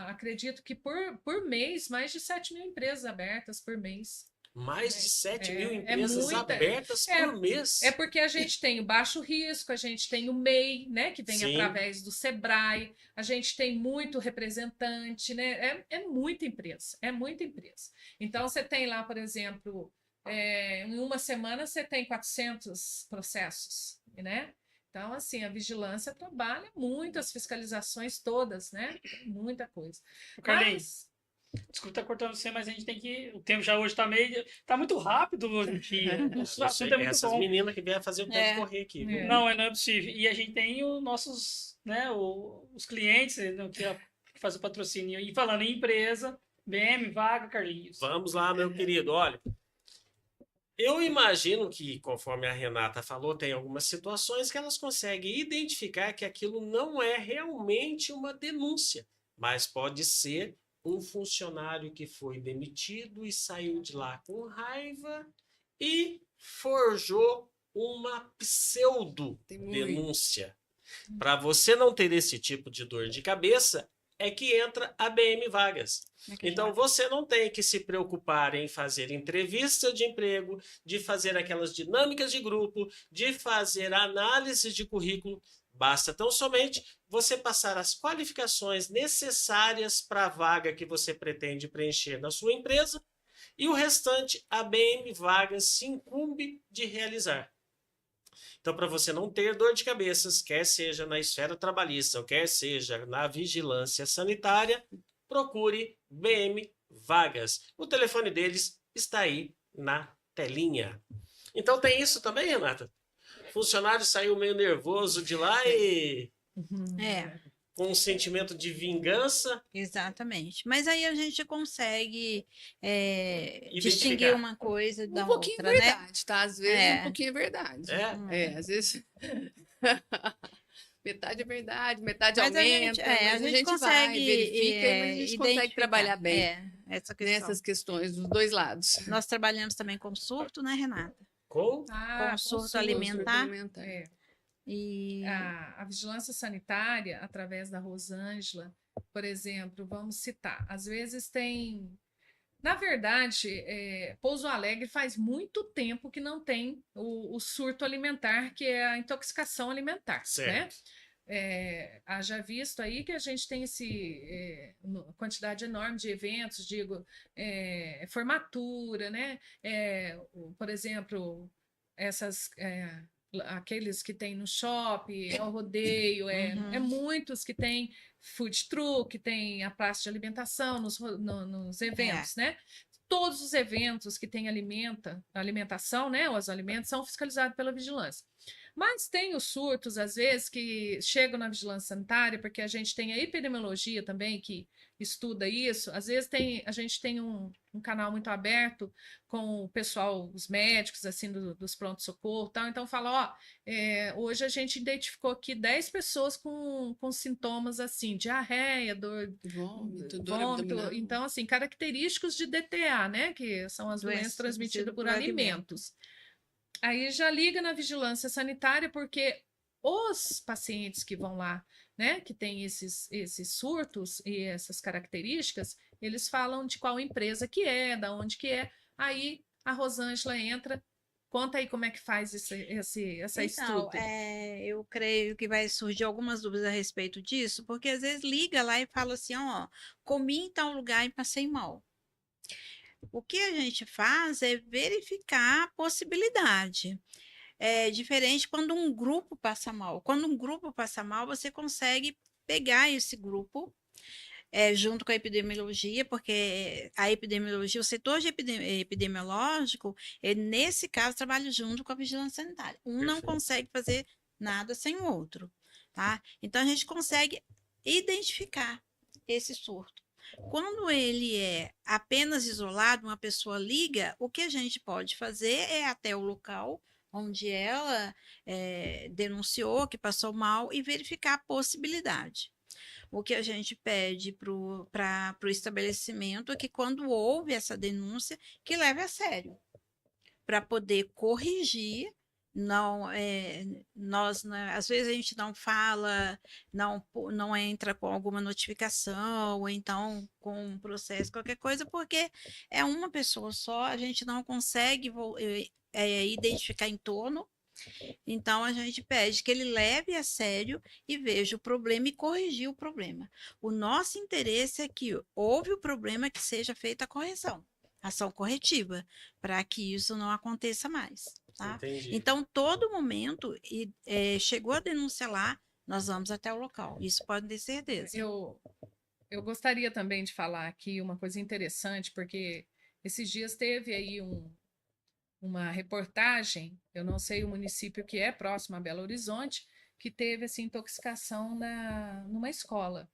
acredito que por mês, mais de 7 mil empresas abertas por mês. Mais de 7 mil empresas muita. abertas por mês. É porque a gente tem o baixo risco, a gente tem o MEI, né, que vem Sim. através do Sebrae, a gente tem muito representante, né? É muita empresa, é muita empresa. Então, você tem lá, por exemplo, em uma semana você tem 400 processos, né? Então, assim, a vigilância trabalha muito, as fiscalizações todas, né? Tem muita coisa. Carlinhos, desculpa estar cortando você, mas a gente tem que. O tempo já hoje está meio. Está muito rápido hoje em dia. O assunto é muito Essas bom. meninas que vieram fazer o tempo correr aqui. Viu? Não é possível. E a gente tem os nossos, né, os clientes, né, que fazem o patrocínio. E falando em empresa, BM, vaga, Carlinhos. Vamos lá, meu querido. Olha, eu imagino que, conforme a Renata falou, tem algumas situações que elas conseguem identificar que aquilo não é realmente uma denúncia, mas pode ser um funcionário que foi demitido e saiu de lá com raiva e forjou uma pseudo-denúncia. Para você não ter esse tipo de dor de cabeça, é que entra a BM Vagas. Então, você não tem que se preocupar em fazer entrevista de emprego, de fazer aquelas dinâmicas de grupo, de fazer análise de currículo. Basta tão somente você passar as qualificações necessárias para a vaga que você pretende preencher na sua empresa e o restante a BM Vagas se incumbe de realizar. Então, para você não ter dor de cabeças, quer seja na esfera trabalhista ou quer seja na vigilância sanitária, procure BM Vagas. O telefone deles está aí na telinha. Então, tem isso também, Renata? O funcionário saiu meio nervoso de lá e com um sentimento de vingança. Exatamente. Mas aí a gente consegue Identificar. distinguir uma coisa da Um pouquinho outra, é né? verdade, tá? Às vezes um pouquinho é verdade. Às vezes. Metade é verdade, metade Mas aumenta. a gente vai, consegue verifica, mas a gente consegue identificar, trabalhar bem essa questão. nessas questões, dos dois lados. Nós trabalhamos também com surto, né, Renata? Com? Com surto alimentar. E a vigilância sanitária, através da Rosângela, por exemplo, vamos citar, às vezes tem... Na verdade, Pouso Alegre faz muito tempo que não tem o surto alimentar, que é a intoxicação alimentar, né? Haja visto aí que a gente tem quantidade enorme de eventos, digo, formatura, né? Por exemplo, aqueles que tem no shopping, o rodeio, muitos que tem food truck, tem a praça de alimentação nos eventos, né? Todos os eventos que tem alimentação, né? Os alimentos são fiscalizados pela vigilância. Mas tem os surtos, às vezes, que chegam na vigilância sanitária, porque a gente tem a epidemiologia também, que estuda isso. Às vezes a gente tem um canal muito aberto com o pessoal, os médicos, assim, dos pronto-socorro, tal. Então, fala, hoje a gente identificou aqui 10 pessoas com sintomas, assim, diarreia, dor, vômito. Então, assim, característicos de DTA, né? Que são as doenças transmitidas por alimentos. Aí já liga na vigilância sanitária, porque os pacientes que vão lá, né, que tem esses surtos e essas características, eles falam de qual empresa que é, da onde que é. Aí a Rosângela entra, conta aí como é que faz essa estudo. Eu creio que vai surgir algumas dúvidas a respeito disso, porque às vezes liga lá e fala assim, comi em tal lugar e passei mal. O que a gente faz é verificar a possibilidade. É diferente quando um grupo passa mal. Quando um grupo passa mal, você consegue pegar esse grupo, junto com a epidemiologia, porque a epidemiologia, o setor de epidemiológico, ele, nesse caso, trabalha junto com a vigilância sanitária. Um não Perfeito. consegue fazer nada sem o outro, tá? Então, a gente consegue identificar esse surto. Quando ele é apenas isolado, uma pessoa liga, o que a gente pode fazer é ir até o local onde ela denunciou que passou mal e verificar a possibilidade. O que a gente pede para o estabelecimento é que, quando houve essa denúncia, que leve a sério, para poder corrigir. Não, nós, né, às vezes a gente não fala, não entra com alguma notificação, ou então com um processo, qualquer coisa, porque é uma pessoa só, a gente não consegue identificar em torno. Então, a gente pede que ele leve a sério e veja o problema e corrigir o problema. O nosso interesse é que houve o problema, que seja feita a correção, ação corretiva, para que isso não aconteça mais. Tá? Entendi. Então, todo momento, chegou a denúncia lá, nós vamos até o local. Isso pode ter certeza. Eu gostaria também de falar aqui uma coisa interessante, porque esses dias teve aí uma reportagem, eu não sei o município que é próximo a Belo Horizonte, que teve essa intoxicação numa escola.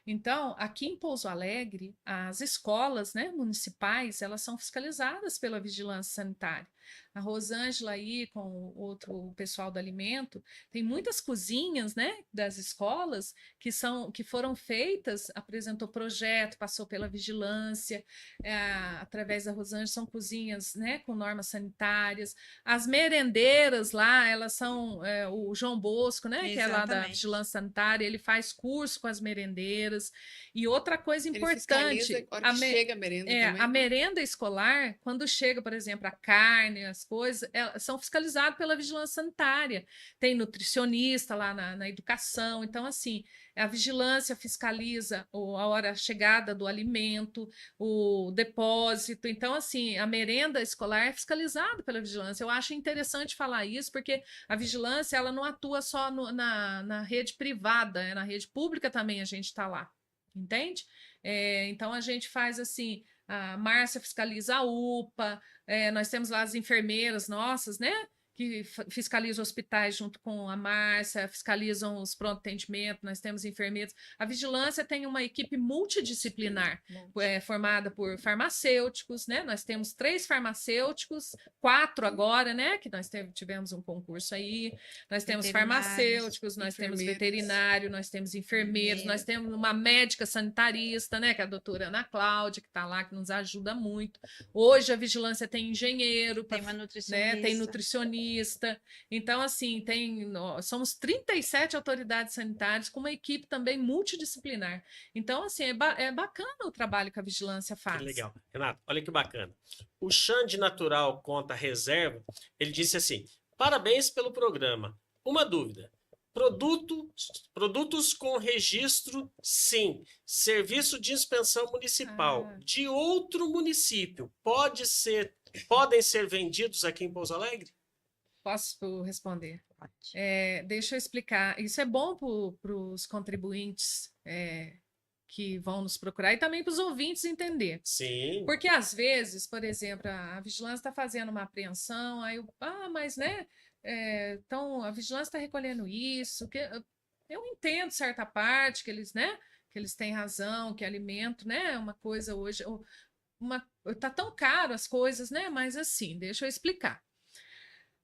Então, aqui em Pouso Alegre, as escolas, né, municipais, elas são fiscalizadas pela vigilância sanitária. A Rosângela aí, com o outro pessoal do alimento, tem muitas cozinhas, né, das escolas que foram feitas, apresentou projeto, passou pela vigilância, através da Rosângela, são cozinhas, né, com normas sanitárias. As merendeiras lá, elas são o João Bosco, né, que é lá da Exatamente. vigilância sanitária, ele faz curso com as merendeiras. E outra coisa Ele importante, fiscaliza a hora que chega a merenda também. a merenda escolar, quando chega, por exemplo, a carne, as coisas, são fiscalizadas pela vigilância sanitária. Tem nutricionista lá na educação. Então, assim, a vigilância fiscaliza a chegada do alimento, o depósito. Então, assim, a merenda escolar é fiscalizada pela vigilância. Eu acho interessante falar isso, porque a vigilância, ela não atua só na rede privada, na rede pública também a gente está lá, entende? Então, a gente faz assim, a Márcia fiscaliza a UPA, nós temos lá as enfermeiras nossas, né? Que fiscalizam hospitais junto com a Márcia, fiscalizam os pronto atendimento, nós temos enfermeiros. A vigilância tem uma equipe multidisciplinar, formada por farmacêuticos, né? Nós temos 3 farmacêuticos, 4 agora, né? Que nós tivemos um concurso aí. Nós temos farmacêuticos, nós temos veterinário, nós temos enfermeiros, nós temos uma médica sanitarista, né? Que é a doutora Ana Cláudia, que está lá, que nos ajuda muito. Hoje a vigilância tem engenheiro, tem uma nutricionista. Né? Tem nutricionista. Então, assim, somos 37 autoridades sanitárias com uma equipe também multidisciplinar. Então, assim, é bacana o trabalho que a vigilância faz. Que legal. Renato, olha que bacana. O Xande Natural Conta Reserva, ele disse assim: parabéns pelo programa. Uma dúvida. Produtos com registro, sim. Serviço de inspeção municipal de outro município podem ser vendidos aqui em Pouso Alegre? Posso responder? Deixa eu explicar. Isso é bom para os contribuintes que vão nos procurar e também para os ouvintes entender. Sim. Porque às vezes, por exemplo, a vigilância está fazendo uma apreensão, aí mas né? Então a vigilância está recolhendo isso. Eu entendo certa parte que eles, né? Que eles têm razão, que alimento, né? É uma coisa hoje. Tá tão caro as coisas, né? Mas assim, deixa eu explicar.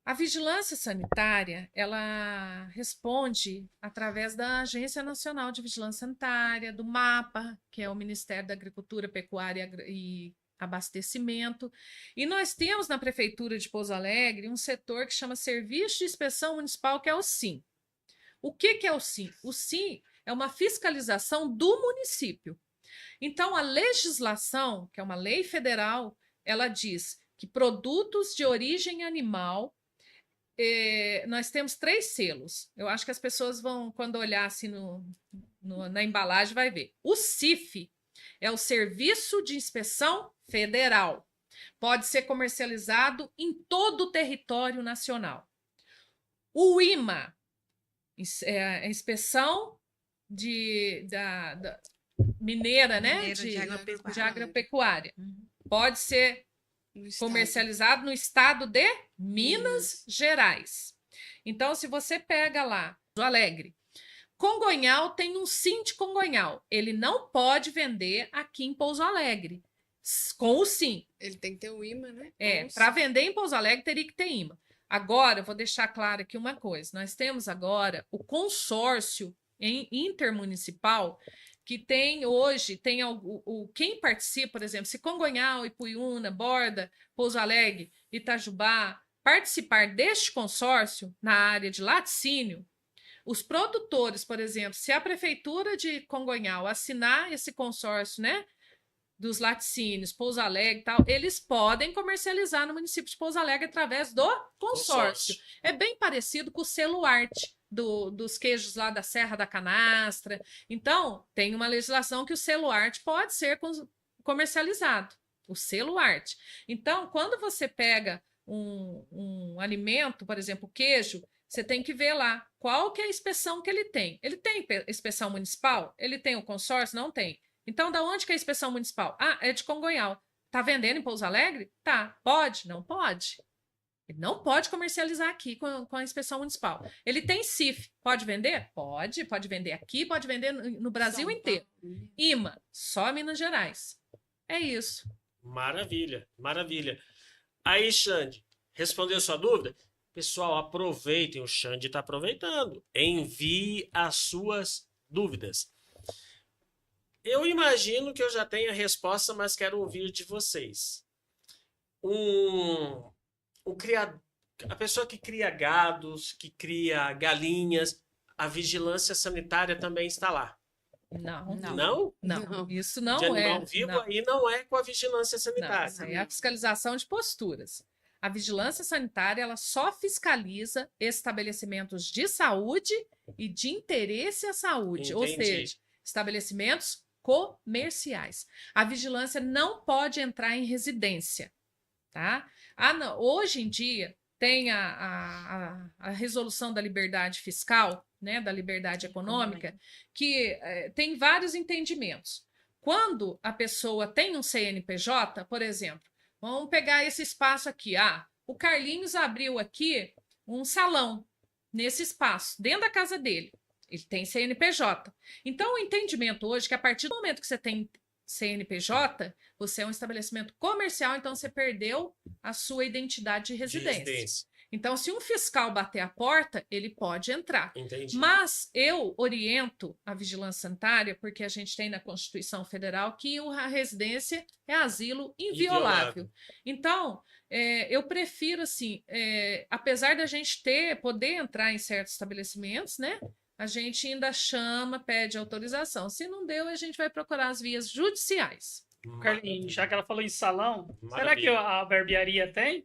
A vigilância sanitária, ela responde através da Agência Nacional de Vigilância Sanitária, do MAPA, que é o Ministério da Agricultura, Pecuária e Abastecimento. E nós temos na Prefeitura de Pouso Alegre um setor que chama Serviço de Inspeção Municipal, que é o SIM. O que é o SIM? O SIM é uma fiscalização do município. Então, a legislação, que é uma lei federal, ela diz que produtos de origem animal, nós temos 3 selos. Eu acho que as pessoas vão, quando olhar assim na embalagem, vai ver. O CIF é o Serviço de Inspeção Federal. Pode ser comercializado em todo o território nacional. O IMA é a inspeção mineira, né? Mineira de agropecuária. de agropecuária. Uhum. Pode ser No estado. comercializado no estado de Minas Gerais. Então, se você pega lá, Pouso Alegre, Congonhal tem um SIM de Congonhal. Ele não pode vender aqui em Pouso Alegre com o SIM. Ele tem que ter o imã, né? Para vender em Pouso Alegre teria que ter imã. Agora, eu vou deixar claro aqui uma coisa. Nós temos agora o consórcio intermunicipal que tem hoje, quem participa, por exemplo, se Congonhal, Ipuiuna, Borda, Pouso Alegre, Itajubá, participar deste consórcio na área de laticínio, os produtores, por exemplo, se a prefeitura de Congonhal assinar esse consórcio, né, dos laticínios, Pouso Alegre e tal, eles podem comercializar no município de Pouso Alegre através do consórcio. É bem parecido com o selo arte dos queijos lá da Serra da Canastra. Então, tem uma legislação que o selo arte pode ser comercializado, o selo arte. Então, quando você pega um alimento, por exemplo, queijo, você tem que ver lá qual que é a inspeção que ele tem. Ele tem inspeção municipal? Ele tem o consórcio? Não tem. Então, da onde que é a inspeção municipal? Ah, é de Congonhal. Tá vendendo em Pouso Alegre? Tá. Pode? Não pode. Ele não pode comercializar aqui com a inspeção municipal. Ele tem CIF. Pode vender? Pode. Pode vender aqui, pode vender no Brasil inteiro. IMA, só Minas Gerais. É isso. Maravilha, maravilha. Aí, Xande, respondeu sua dúvida? Pessoal, aproveitem, o Xande está aproveitando. Envie as suas dúvidas. Eu imagino que eu já tenho a resposta, mas quero ouvir de vocês. A pessoa que cria gados, que cria galinhas, a vigilância sanitária também está lá. Não. Não? Não. Isso não de animal é. vivo Não. aí não é com a vigilância Não, sanitária. isso aí é a fiscalização de posturas. A vigilância sanitária ela só fiscaliza estabelecimentos de saúde e de interesse à saúde, ou Entendi. seja, estabelecimentos comerciais. A vigilância não pode entrar em residência, tá? Hoje em dia tem a resolução da liberdade fiscal, né, da liberdade econômica, que tem vários entendimentos. Quando a pessoa tem um CNPJ, por exemplo, vamos pegar esse espaço aqui. O Carlinhos abriu aqui um salão nesse espaço, dentro da casa dele. Ele tem CNPJ. Então, o entendimento hoje é que a partir do momento que você tem CNPJ, você é um estabelecimento comercial, então você perdeu a sua identidade de residência. Então, se um fiscal bater a porta, ele pode entrar. Entendi. Mas eu oriento a vigilância sanitária, porque a gente tem na Constituição Federal que a residência é asilo inviolável. Então, eu prefiro, assim, apesar da gente poder entrar em certos estabelecimentos, né? A gente ainda chama, pede autorização. Se não deu, a gente vai procurar as vias judiciais. Carlinhos, já que ela falou em salão, será Maravilha. que a barbearia tem?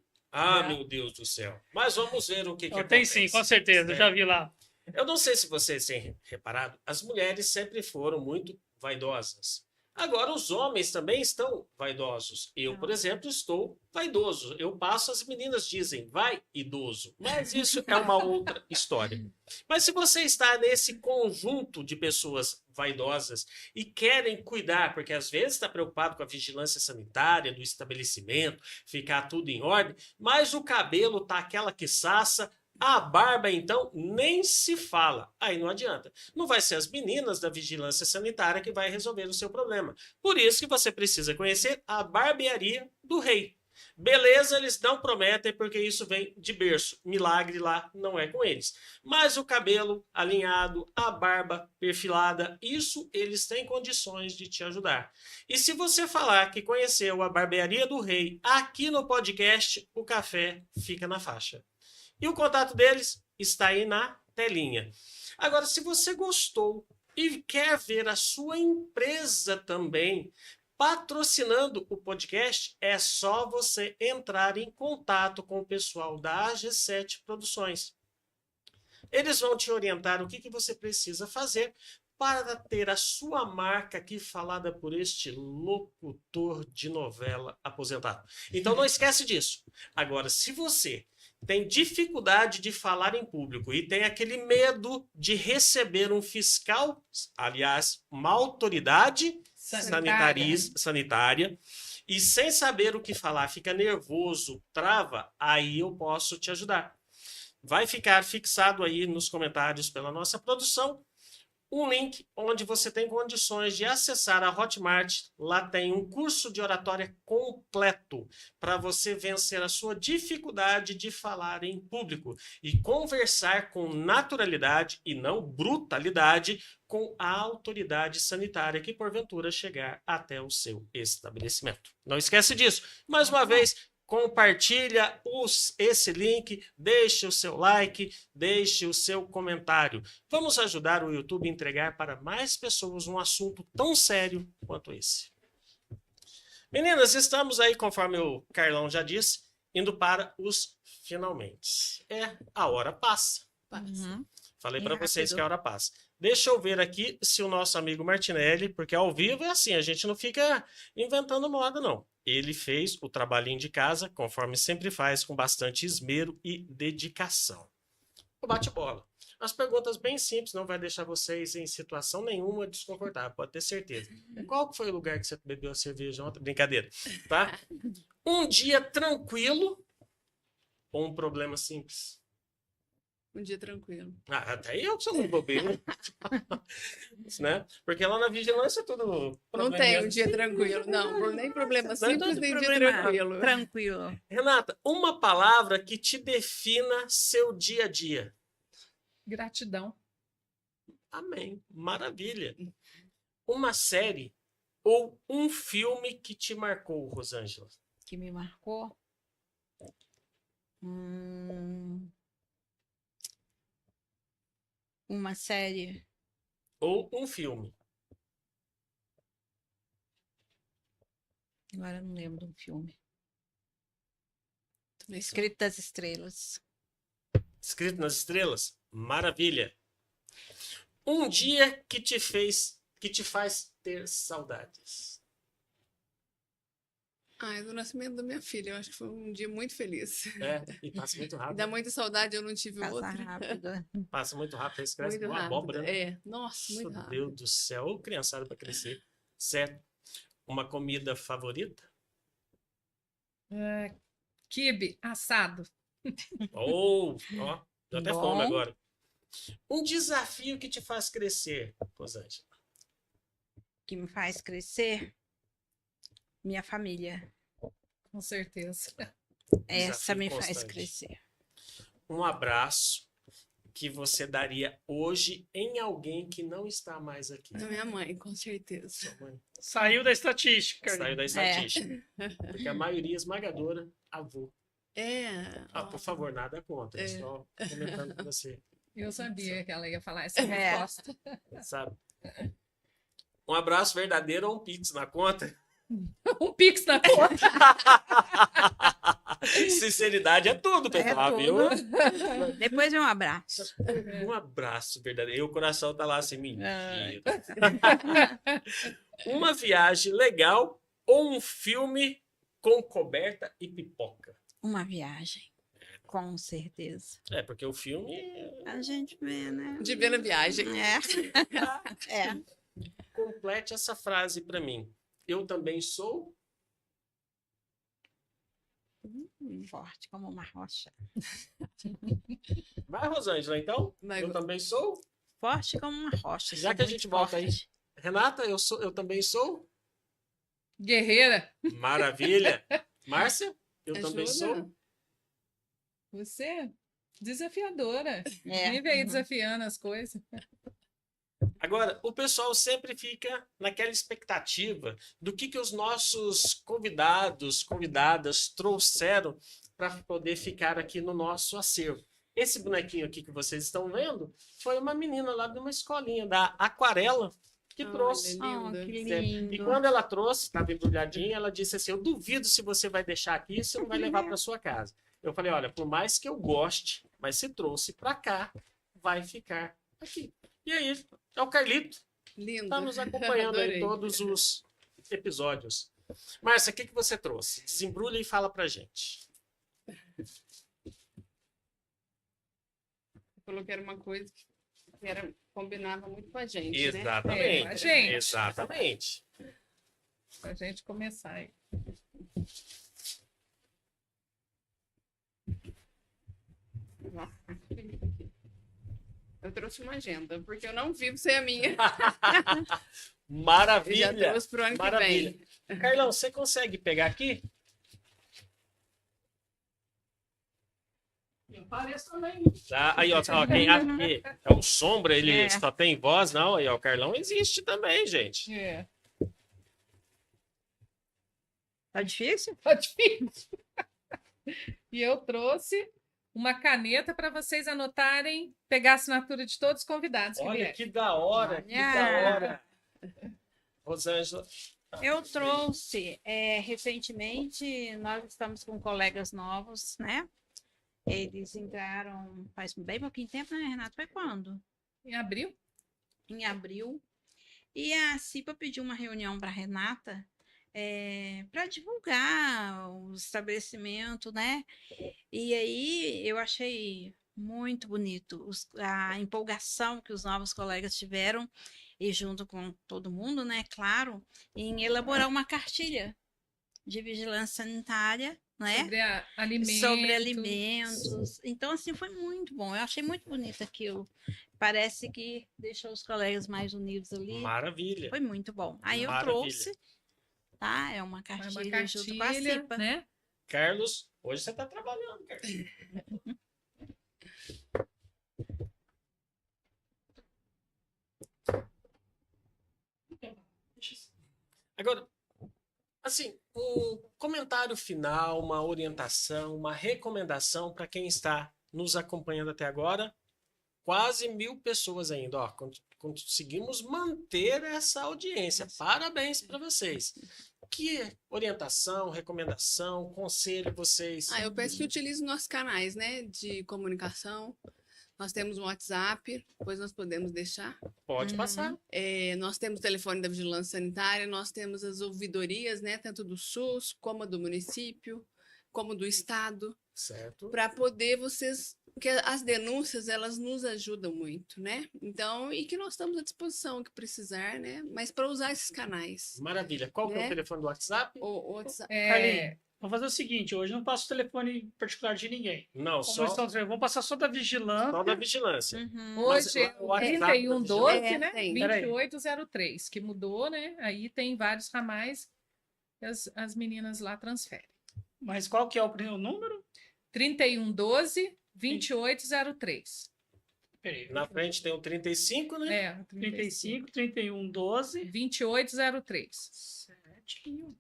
Meu Deus do céu. Mas vamos ver o que Tem acontece. sim, com certeza, eu já vi lá. Eu não sei se vocês têm reparado, as mulheres sempre foram muito vaidosas. Agora, os homens também estão vaidosos. Eu, por exemplo, estou vaidoso. Eu passo, as meninas dizem, vai, idoso. Mas isso é uma outra história. Mas se você está nesse conjunto de pessoas vaidosas e querem cuidar, porque às vezes está preocupado com a vigilância sanitária do estabelecimento, ficar tudo em ordem, mas o cabelo tá aquela quiçaça, a barba, então, nem se fala. Aí não adianta. Não vai ser as meninas da vigilância sanitária que vai resolver o seu problema. Por isso que você precisa conhecer a barbearia do rei. Beleza, eles não prometem porque isso vem de berço. Milagre lá não é com eles. Mas o cabelo alinhado, a barba perfilada, isso eles têm condições de te ajudar. E se você falar que conheceu a barbearia do rei aqui no podcast, o café fica na faixa. E o contato deles está aí na telinha. Agora, se você gostou e quer ver a sua empresa também patrocinando o podcast, é só você entrar em contato com o pessoal da AG7 Produções. Eles vão te orientar o que você precisa fazer para ter a sua marca aqui falada por este locutor de novela aposentado. Então não esquece disso. Agora, se você tem dificuldade de falar em público e tem aquele medo de receber um fiscal, aliás, uma autoridade, sanitária, e sem saber o que falar, fica nervoso, trava, aí eu posso te ajudar. Vai ficar fixado aí nos comentários pela nossa produção um link onde você tem condições de acessar a Hotmart. Lá tem um curso de oratória completo para você vencer a sua dificuldade de falar em público e conversar com naturalidade e não brutalidade com a autoridade sanitária que porventura chegar até o seu estabelecimento. Não esquece disso. Mais uma vez, compartilha esse link, deixe o seu like, deixe o seu comentário. Vamos ajudar o YouTube a entregar para mais pessoas um assunto tão sério quanto esse. Meninas, estamos aí, conforme o Carlão já disse, indo para os finalmente. A hora passa. Uhum. Falei Bem para vocês rápido. que a hora passa. Deixa eu ver aqui se o nosso amigo Martinelli, porque ao vivo é assim, a gente não fica inventando moda, não. Ele fez o trabalhinho de casa, conforme sempre faz, com bastante esmero e dedicação. O bate-bola. As perguntas bem simples, não vai deixar vocês em situação nenhuma desconfortável, pode ter certeza. Qual foi o lugar que você bebeu a cerveja ontem? Brincadeira, tá? Um dia tranquilo ou um problema simples? Um dia tranquilo. Até eu que sou muito bobeiro. Né? Porque lá na vigilância é tudo... Não tem um dia tranquilo. Não, nem problema simples, nem dia Problema tranquilo. tranquilo. Renata, uma palavra que te defina seu dia a dia. Gratidão. Amém. Maravilha. Uma série ou um filme que te marcou, Rosângela? Que me marcou. Uma série. Ou um filme? Agora eu não lembro de um filme. Também sou. Escrito das Estrelas. Escrito nas Estrelas? Maravilha. Um dia que te faz ter saudades. É do nascimento da minha filha. Eu acho que foi um dia muito feliz. E passa muito Me rápido. dá muita saudade, eu não tive Passa outra. rápido. Passa muito rápido, eles crescem Muito como uma rápido. abóbora, né? Nossa, muito Meu rápido. Deus do céu, ô criançada para crescer. Certo. Uma comida favorita? Quibe, assado. Ó, deu até fome Bom. agora. Um desafio que te faz crescer, Rosângela. Que me faz crescer. Minha família. Com certeza. Essa me faz constante. crescer. Um abraço que você daria hoje em alguém que não está mais aqui. Da minha mãe, com certeza. Sua mãe Saiu da estatística. saiu da estatística. Porque a maioria esmagadora, avô. Por favor, nada contra. É. Só comentando com você. Eu sabia que ela ia falar essa É. resposta. Sabe? Um abraço verdadeiro ou um pix na conta? Um pix na conta. Sinceridade é tudo, pessoal, É viu? Depois um abraço. Um abraço verdadeiro. E o coração tá lá assim, mentira. Uma viagem legal ou um filme com coberta e pipoca? Uma viagem. Com certeza. Porque o filme... A gente vê, né? De ver na viagem. É. Complete essa frase para mim. Eu também sou... Forte como uma rocha. Vai, Rosângela, então? Vai, Eu também sou? Forte como uma rocha. Já sou que a muito gente volta aí. forte. Renata, eu também sou? Guerreira. Maravilha. Márcia, eu também Ajuda. sou? Você, desafiadora. É. Vive aí desafiando as coisas. Agora, o pessoal sempre fica naquela expectativa do que os nossos convidadas trouxeram para poder ficar aqui no nosso acervo. Esse bonequinho aqui que vocês estão vendo foi uma menina lá de uma escolinha da Aquarela que trouxe. Olha, Oh, linda. que E lindo. quando ela trouxe, estava embrulhadinha, ela disse assim, eu duvido se você vai deixar aqui, você não vai levar para sua casa. Eu falei, olha, por mais que eu goste, mas se trouxe para cá, vai ficar aqui. E aí, é o Carlito, Lindo. está nos acompanhando aí Adorei. todos os episódios. Márcia, o que você trouxe? Desembrulha e fala pra gente. Falou que era uma coisa que Combinava muito com a gente, né? Exatamente. É, a gente. Exatamente. Pra gente começar aí. Nossa, eu trouxe uma agenda, porque eu não vivo sem a minha. Eu já Maravilha. trouxe pro ano Maravilha. que vem. Carlão, você consegue pegar aqui? Eu pareço também. Tá, aí, ó, quem acha que é o Sombra, ele É. só tem voz, não, aí, ó, o Carlão existe também, gente. É. Tá difícil? Tá difícil. E eu trouxe uma caneta para vocês anotarem, pegar a assinatura de todos os convidados que Olha vieram. que da hora, que da Olha. hora. Rosângela. Eu trouxe, recentemente, nós estamos com colegas novos, né? Eles entraram faz bem pouquinho tempo, né, Renato? Foi quando? Em abril? Em abril. E a CIPA pediu uma reunião para a Renata para divulgar o estabelecimento, né? E aí eu achei muito bonito a empolgação que os novos colegas tiveram, e junto com todo mundo, né? Claro, em elaborar uma cartilha de vigilância sanitária, né? Sobre Sobre alimentos. Então, assim, foi muito bom. Eu achei muito bonito aquilo. Parece que deixou os colegas mais unidos ali. Maravilha. Foi muito bom. Aí eu Maravilha. trouxe, tá? É uma Uma cartilha junto com a cartilha, CIPA. né? Carlos, hoje você tá trabalhando, Carlos. Agora, assim, um comentário final, uma orientação, uma recomendação para quem está nos acompanhando até agora. Quase 1000 pessoas ainda, ó. Conseguimos manter essa audiência. Parabéns para vocês. Que orientação, recomendação, conselho vocês? Eu peço que utilize nossos canais, né, de comunicação. Nós temos um WhatsApp, depois nós podemos deixar. Pode Uhum. passar. Nós temos o telefone da Vigilância Sanitária, nós temos as ouvidorias, né, tanto do SUS, como do município, como do Estado, Certo. para poder vocês... Porque as denúncias, elas nos ajudam muito, né? Então, e que nós estamos à disposição, que precisar, né? Mas para usar esses canais. Maravilha. Qual que é o Né? telefone do WhatsApp? O WhatsApp. Carlinhos, vamos fazer o seguinte, hoje eu não passo o telefone particular de ninguém. Não, Como só vamos passar só da vigilância. da vigilância. Uhum. Mas Hoje é o o WhatsApp da 3112, vigilância? né? Tem. 2803, que mudou, né? Aí tem vários ramais que as meninas lá transferem. Mas qual que é o número? 3112-2803. Peraí, Na frente tem o 35, né? É, 35, 31, 12, 2803. certinho.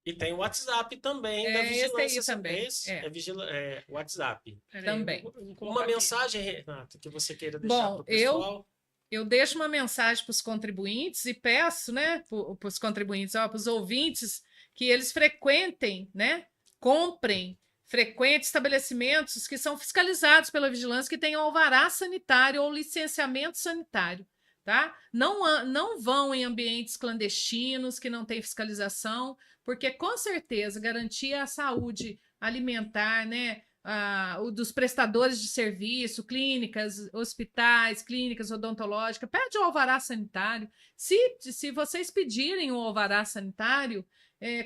E tem o WhatsApp também É, da esse vigilância. aí também, Esse é. é WhatsApp. Peraí, Também. eu vou colocar Uma aqui. mensagem, Renata, que você queira deixar Bom, para o pessoal. Eu deixo uma mensagem para os contribuintes e peço, né, para os contribuintes, para os ouvintes, que eles frequentem, né, frequentem estabelecimentos que são fiscalizados pela vigilância, que tenham alvará sanitário ou licenciamento sanitário, tá? Não vão em ambientes clandestinos que não têm fiscalização, porque com certeza garantir a saúde alimentar, né, o dos prestadores de serviço, clínicas, hospitais, clínicas odontológicas, pede o alvará sanitário. Se vocês pedirem o alvará sanitário,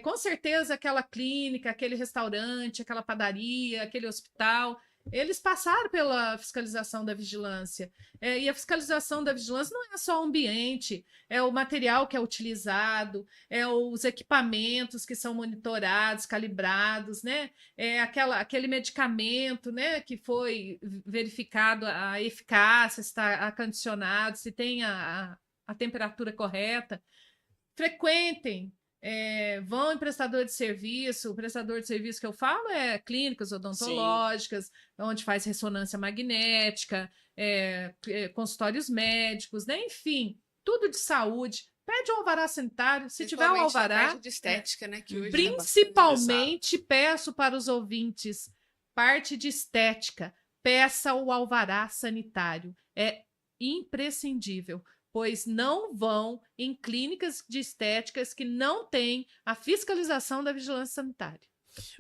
com certeza aquela clínica, aquele restaurante, aquela padaria, aquele hospital, eles passaram pela fiscalização da vigilância. E a fiscalização da vigilância não é só o ambiente, é o material que é utilizado, é os equipamentos que são monitorados, calibrados, né? É aquele medicamento, né, que foi verificado a eficácia, se está acondicionado, se tem a temperatura correta. Frequentem. Vão em prestador de serviço. O prestador de serviço que eu falo é clínicas odontológicas, onde faz ressonância magnética, consultórios médicos, né? Enfim, tudo de saúde. Pede um alvará sanitário. Se tiver um Principalmente na alvará, parte de estética, né? Que hoje principalmente peço para os ouvintes, parte de estética, peça o alvará sanitário. É imprescindível, pois não vão em clínicas de estéticas que não têm a fiscalização da vigilância sanitária.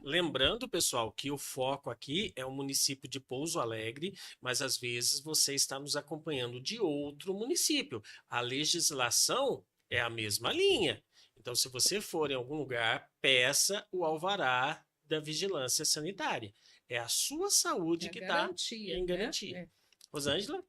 Lembrando, pessoal, que o foco aqui é o município de Pouso Alegre, mas às vezes você está nos acompanhando de outro município. A legislação é a mesma linha. Então, se você for em algum lugar, peça o alvará da vigilância sanitária. É a sua saúde que está garantia, em né? garantia. Rosângela?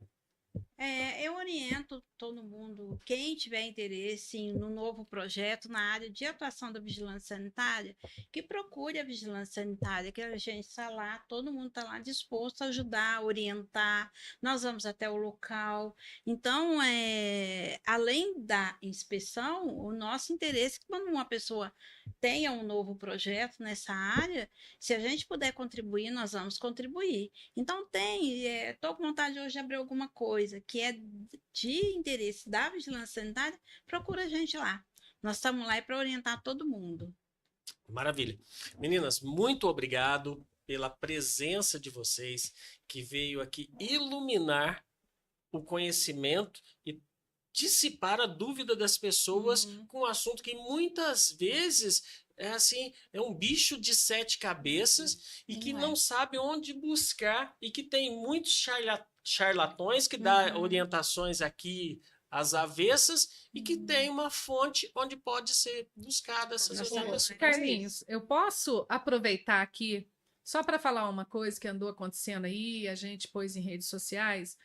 Eu oriento todo mundo, quem tiver interesse no novo projeto na área de atuação da vigilância sanitária, que procure a vigilância sanitária, que a gente está lá, todo mundo está lá disposto a ajudar, orientar, nós vamos até o local. Então, além da inspeção, o nosso interesse é que quando uma pessoa tenha um novo projeto nessa área, se a gente puder contribuir, nós vamos contribuir. Então, estou com vontade hoje de abrir alguma coisa que é de interesse da vigilância sanitária, procura a gente lá. Nós estamos lá para orientar todo mundo. Maravilha. Meninas, muito obrigado pela presença de vocês, que veio aqui iluminar o conhecimento e dissipar a dúvida das pessoas com um assunto que muitas vezes é assim, é um bicho de 7 cabeças e que não sabe onde buscar e que tem muitos charlatões que dá orientações aqui às avessas e que tem uma fonte onde pode ser buscada essas orientações. Carlinhos, eu posso aproveitar aqui só para falar uma coisa que andou acontecendo aí, a gente pôs em redes sociais.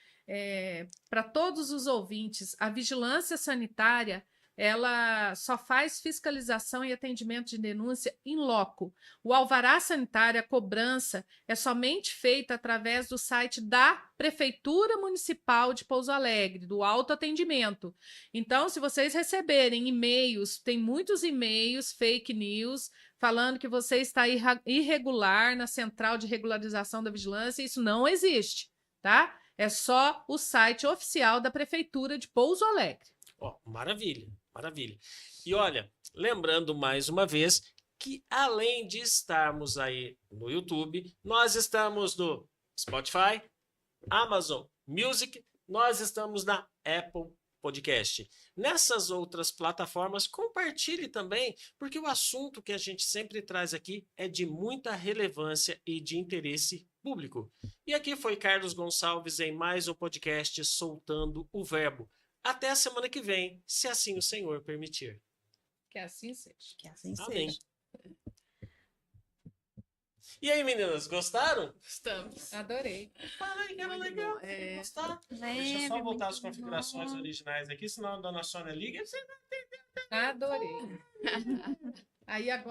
Para todos os ouvintes, a vigilância sanitária ela só faz fiscalização e atendimento de denúncia in loco. O alvará sanitário, a cobrança, é somente feita através do site da Prefeitura Municipal de Pouso Alegre, do autoatendimento. Então, se vocês receberem e-mails, tem muitos e-mails, fake news, falando que você está irregular na Central de Regularização da Vigilância, isso não existe, tá? É só o site oficial da Prefeitura de Pouso Alegre. Maravilha, maravilha. E olha, lembrando mais uma vez que além de estarmos aí no YouTube, nós estamos no Spotify, Amazon Music, nós estamos na Apple Podcast. Nessas outras plataformas, compartilhe também, porque o assunto que a gente sempre traz aqui é de muita relevância e de interesse público. E aqui foi Carlos Gonçalves em mais um podcast Soltando o Verbo. Até a semana que vem, se assim o Senhor permitir. Que assim seja. Que assim Amém. seja. E aí, meninas, gostaram? Estamos. Adorei. Ai, que era Muito legal. bom, é. Gostar? Deixa eu Leve, só voltar muito às configurações bom. originais aqui, senão a dona Sônia liga. Adorei. Aí agora